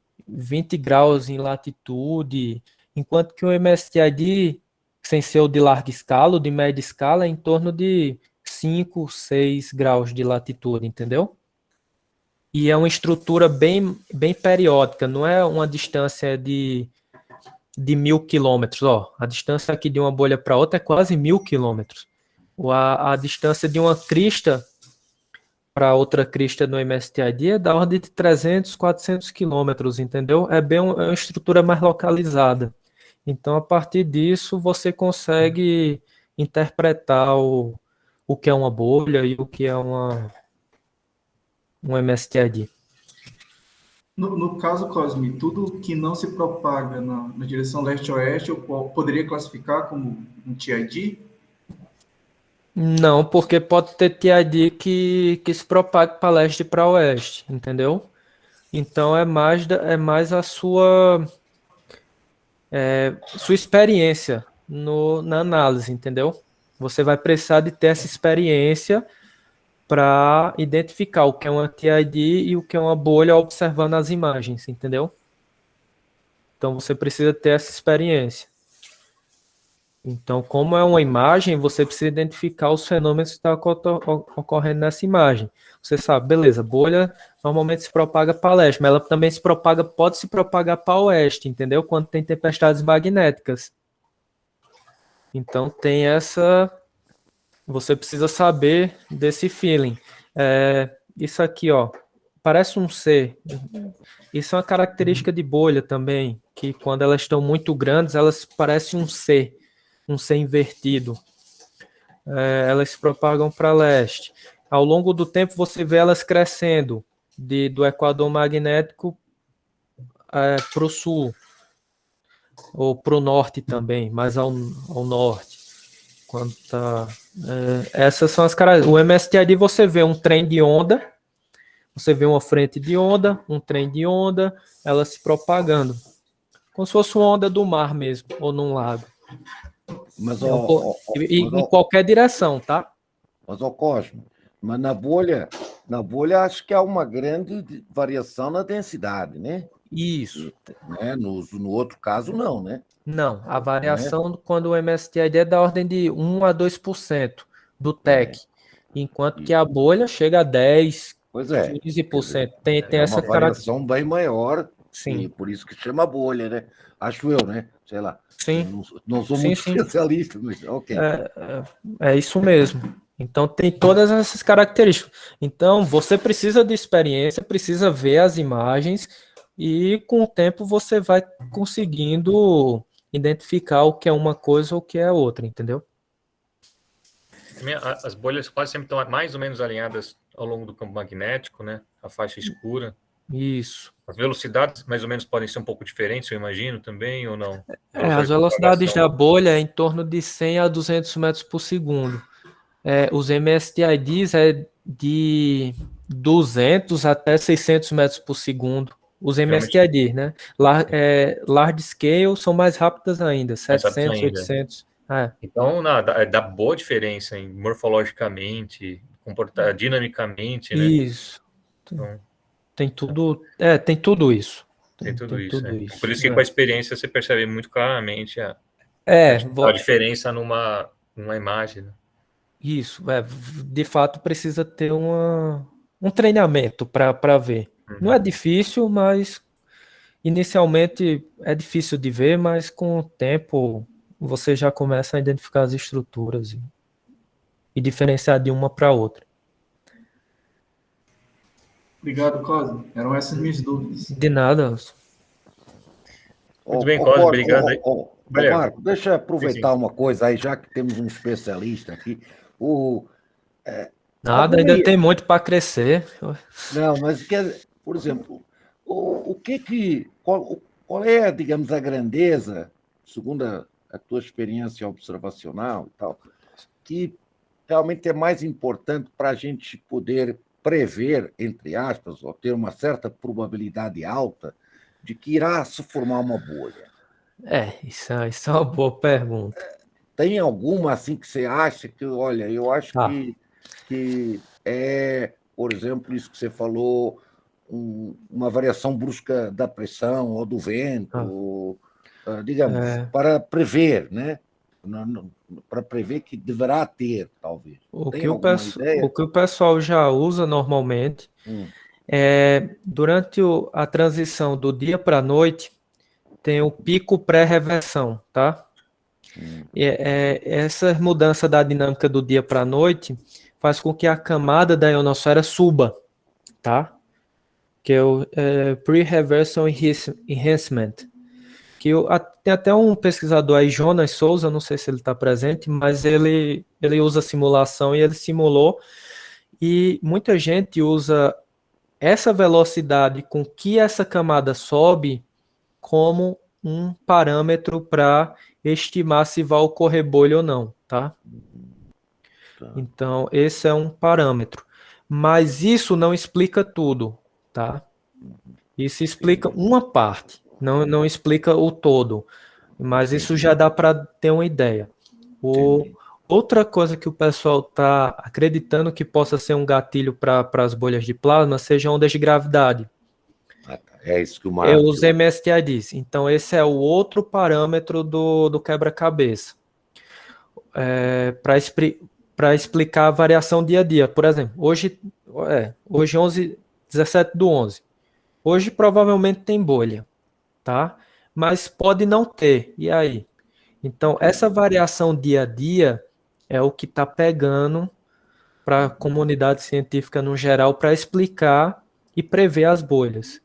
graus em latitude, enquanto que o MSTID, sem ser o de larga escala, o de média escala, é em torno de 5, 6 graus de latitude, entendeu? E é uma estrutura bem periódica, não é uma distância de 1.000 quilômetros. A distância aqui de uma bolha para outra é quase 1.000 quilômetros. A distância de uma crista para outra crista no MSTID é da ordem de 300, 400 quilômetros, entendeu? É uma estrutura mais localizada. Então, a partir disso, você consegue interpretar o que é uma bolha e o que é um MSTID. No caso, Cosme, tudo que não se propaga na direção leste-oeste, eu poderia classificar como um TID? Não, porque pode ter TID que se propague para leste e para oeste, entendeu? Então é mais a sua experiência na análise, entendeu? Você vai precisar de ter essa experiência para identificar o que é uma TID e o que é uma bolha observando as imagens, entendeu? Então você precisa ter essa experiência. Então, como é uma imagem, você precisa identificar os fenômenos que estão ocorrendo nessa imagem. Você sabe, beleza, bolha normalmente se propaga para leste, mas ela também pode se propagar para oeste, entendeu? Quando tem tempestades magnéticas. Então tem você precisa saber desse feeling. Isso aqui, ó, parece um C. Isso é uma característica de bolha também, que quando elas estão muito grandes, elas parecem um C invertido. Elas se propagam para leste. Ao longo do tempo, você vê elas crescendo do equador magnético para o sul, ou para o norte também, mais ao norte. Essas são as características. O MSTID você vê um trem de onda, você vê uma frente de onda, um trem de onda, ela se propagando. Como se fosse uma onda do mar mesmo, ou num lago. Mas, em qualquer direção, tá? Mas, Cosmo, mas na bolha acho que há uma grande variação na densidade, né? Isso. Né? No outro caso, não, né? Não, a variação quando o MSTID é da ordem de 1 a 2% do TEC, enquanto que a bolha chega a 10, pois é, 15%. Tem essa uma variação bem maior, sim. E por isso que chama bolha, né? Acho eu, né? Sei lá. Sim. Não sou muito especialista, mas ok. É isso mesmo. Então tem todas essas características. Então você precisa de experiência, precisa ver as imagens e com o tempo você vai conseguindo identificar o que é uma coisa ou o que é outra, entendeu? As bolhas quase sempre estão mais ou menos alinhadas ao longo do campo magnético, né? A faixa escura. Isso. As velocidades mais ou menos podem ser um pouco diferentes, eu imagino, também, ou não? As velocidades da bolha é em torno de 100 a 200 metros por segundo. Os MSTIDs é de 200 até 600 metros por segundo. Os MSTIDs, né? Large scale são mais rápidas ainda, 700, 800. Então, dá boa diferença morfologicamente, dinamicamente, né? Isso. Então, tem tudo isso. Tem tudo isso. Por isso que com a experiência você percebe muito claramente a diferença numa imagem. Né? Isso, de fato precisa ter um treinamento para ver. Não é difícil, mas inicialmente é difícil de ver, mas com o tempo você já começa a identificar as estruturas e diferenciar de uma para outra. Obrigado, Cosme. Eram essas minhas dúvidas. De nada. Muito bem, Cosme, obrigado. Marco, deixa eu aproveitar uma coisa aí, já que temos um especialista aqui. Ainda tem muito para crescer. Não, mas, por exemplo, qual é, digamos, a grandeza, segundo a tua experiência observacional e tal, que realmente é mais importante para a gente poder prever, entre aspas, ou ter uma certa probabilidade alta de que irá se formar uma bolha? Isso é uma boa pergunta. Tem alguma assim que você acha que, olha, eu acho que é, por exemplo, isso que você falou, uma variação brusca da pressão ou do vento, digamos, para prever, né? Para prever que deverá ter, talvez. O que o pessoal já usa normalmente durante a transição do dia para a noite, tem o pico pré-reversão, tá? Essa mudança da dinâmica do dia para a noite faz com que a camada da ionosfera suba, tá? Que é o Pre-Reversal Enhancement. Tem até um pesquisador aí, Jonas Souza, não sei se ele está presente, mas ele usa simulação e ele simulou, e muita gente usa essa velocidade com que essa camada sobe como um parâmetro para estimar se vai ocorrer bolha ou não, tá? Tá. Então, esse é um parâmetro. Mas isso não explica tudo, tá? Isso explica uma parte, não explica o todo. Mas isso já dá para ter uma ideia. Entendi. Outra coisa que o pessoal está acreditando que possa ser um gatilho para as bolhas de plasma seja ondas de gravidade. Ah, tá. É isso que o É Marco... os MSTIDs. Então, esse é o outro parâmetro do quebra-cabeça. Para explicar a variação dia a dia. Por exemplo, hoje 17/11. Hoje provavelmente tem bolha, tá? Mas pode não ter. E aí? Então, essa variação dia a dia é o que está pegando para a comunidade científica no geral para explicar e prever as bolhas.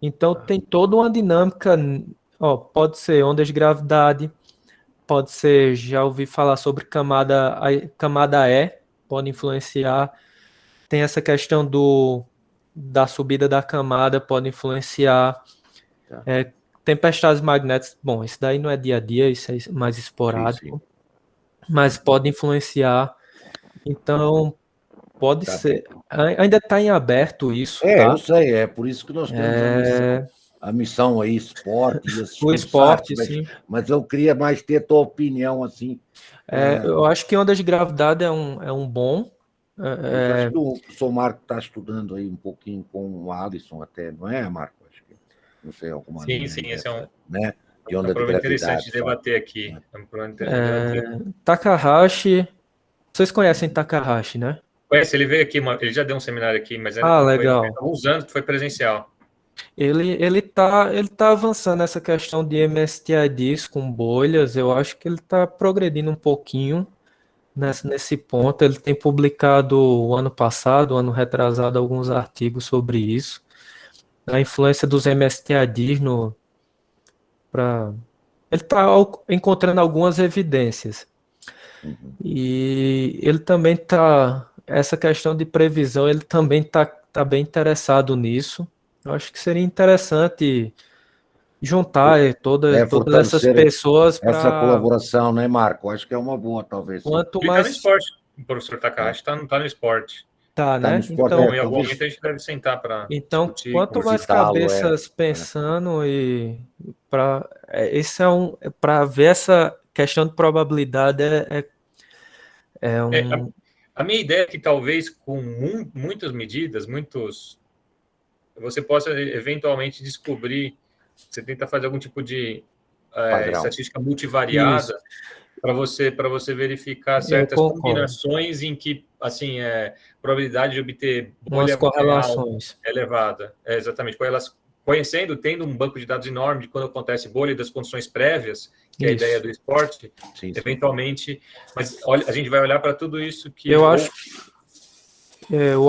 Então, tem toda uma dinâmica, ó, pode ser ondas de gravidade, pode ser, já ouvi falar sobre camada E, pode influenciar. Tem essa questão da subida da camada, pode influenciar. Tá. Tempestades magnéticas, bom, isso daí não é dia a dia, isso é mais esporádico, Sim. mas pode influenciar. Então, pode Tá ser. Ainda está em aberto isso, tá? Eu sei, é por isso que nós temos a missão aí, esporte e esses O esporte, sim. mas eu queria mais ter a tua opinião, assim. Eu acho que ondas de gravidade é um bom. Eu acho que o Sr. Marco está estudando aí um pouquinho com o Alisson até, não é, Marco? Acho que, não sei, alguma Sim, linha sim, esse dessa, né? De um onda de problema interessante gravidade. de debater aqui. É um problema interessante de debater. Takahashi, vocês conhecem Takahashi, né? Conhece, ele veio aqui, ele já deu um seminário aqui, mas legal. Foi alguns anos que foi presencial. Ele tá avançando nessa questão de MSTIDs com bolhas. Eu acho que ele está progredindo um pouquinho nesse ponto. Ele tem publicado o ano passado, ano retrasado, alguns artigos sobre isso. A influência dos MSTIDs ele está encontrando algumas evidências. E ele também essa questão de previsão, ele também tá bem interessado nisso. Eu acho que seria interessante juntar todas essas pessoas para... Essa colaboração, né, Marco? Acho que é uma boa, talvez. Quanto Ele mais... está no esporte, o professor Takahashi está no esporte. Tá, né? No esporte, então, em algum momento a gente deve sentar para discutir. Quanto mais cabeças pensando e esse para ver essa questão de probabilidade A minha ideia é que talvez com muitas medidas, você possa eventualmente descobrir, você tenta fazer algum tipo de estatística multivariada para você verificar certas combinações em que assim probabilidade de obter bolha correlações é elevada. Exatamente, tendo um banco de dados enorme de quando acontece bolha e das condições prévias, que é a ideia do esporte, eventualmente, mas a gente vai olhar para tudo isso que eu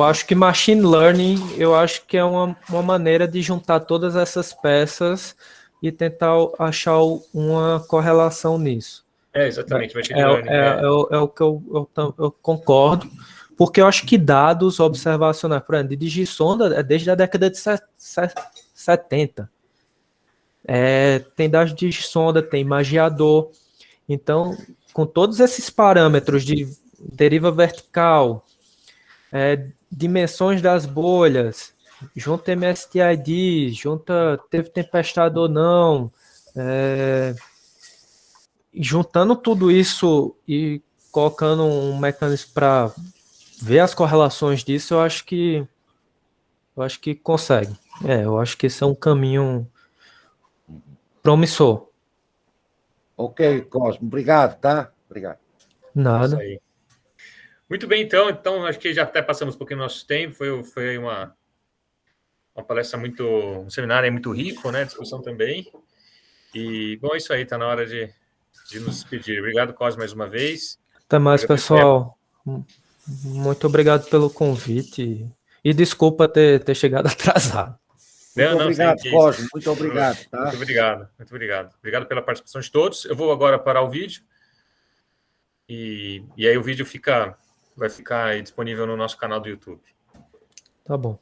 acho que machine learning, eu acho que é uma maneira de juntar todas essas peças e tentar achar uma correlação nisso. Exatamente, machine learning. É o que eu concordo, porque eu acho que dados observacionais, por exemplo, de digisonda é desde a década de 70. Tem dados de digisonda, tem magiador. Então, com todos esses parâmetros de deriva vertical, dimensões das bolhas, junta MSTID, junta teve tempestade ou não, juntando tudo isso e colocando um mecanismo para ver as correlações disso, eu acho que consegue. Eu acho que esse é um caminho promissor. Ok, Cosmo, obrigado, tá? Obrigado. Nada. Isso aí. Muito bem, então acho que já até passamos um pouquinho do nosso tempo, foi uma palestra um seminário muito rico, né, discussão também, e bom, é isso aí, está na hora de nos despedir. Obrigado, Cosmo, mais uma vez. Até mais, pessoal. Muito obrigado pelo convite e desculpa ter chegado atrasado. Muito obrigado, Cosmo, muito obrigado. Tá? Muito obrigado. Obrigado pela participação de todos. Eu vou agora parar o vídeo e aí o vídeo vai ficar aí disponível no nosso canal do YouTube. Tá bom.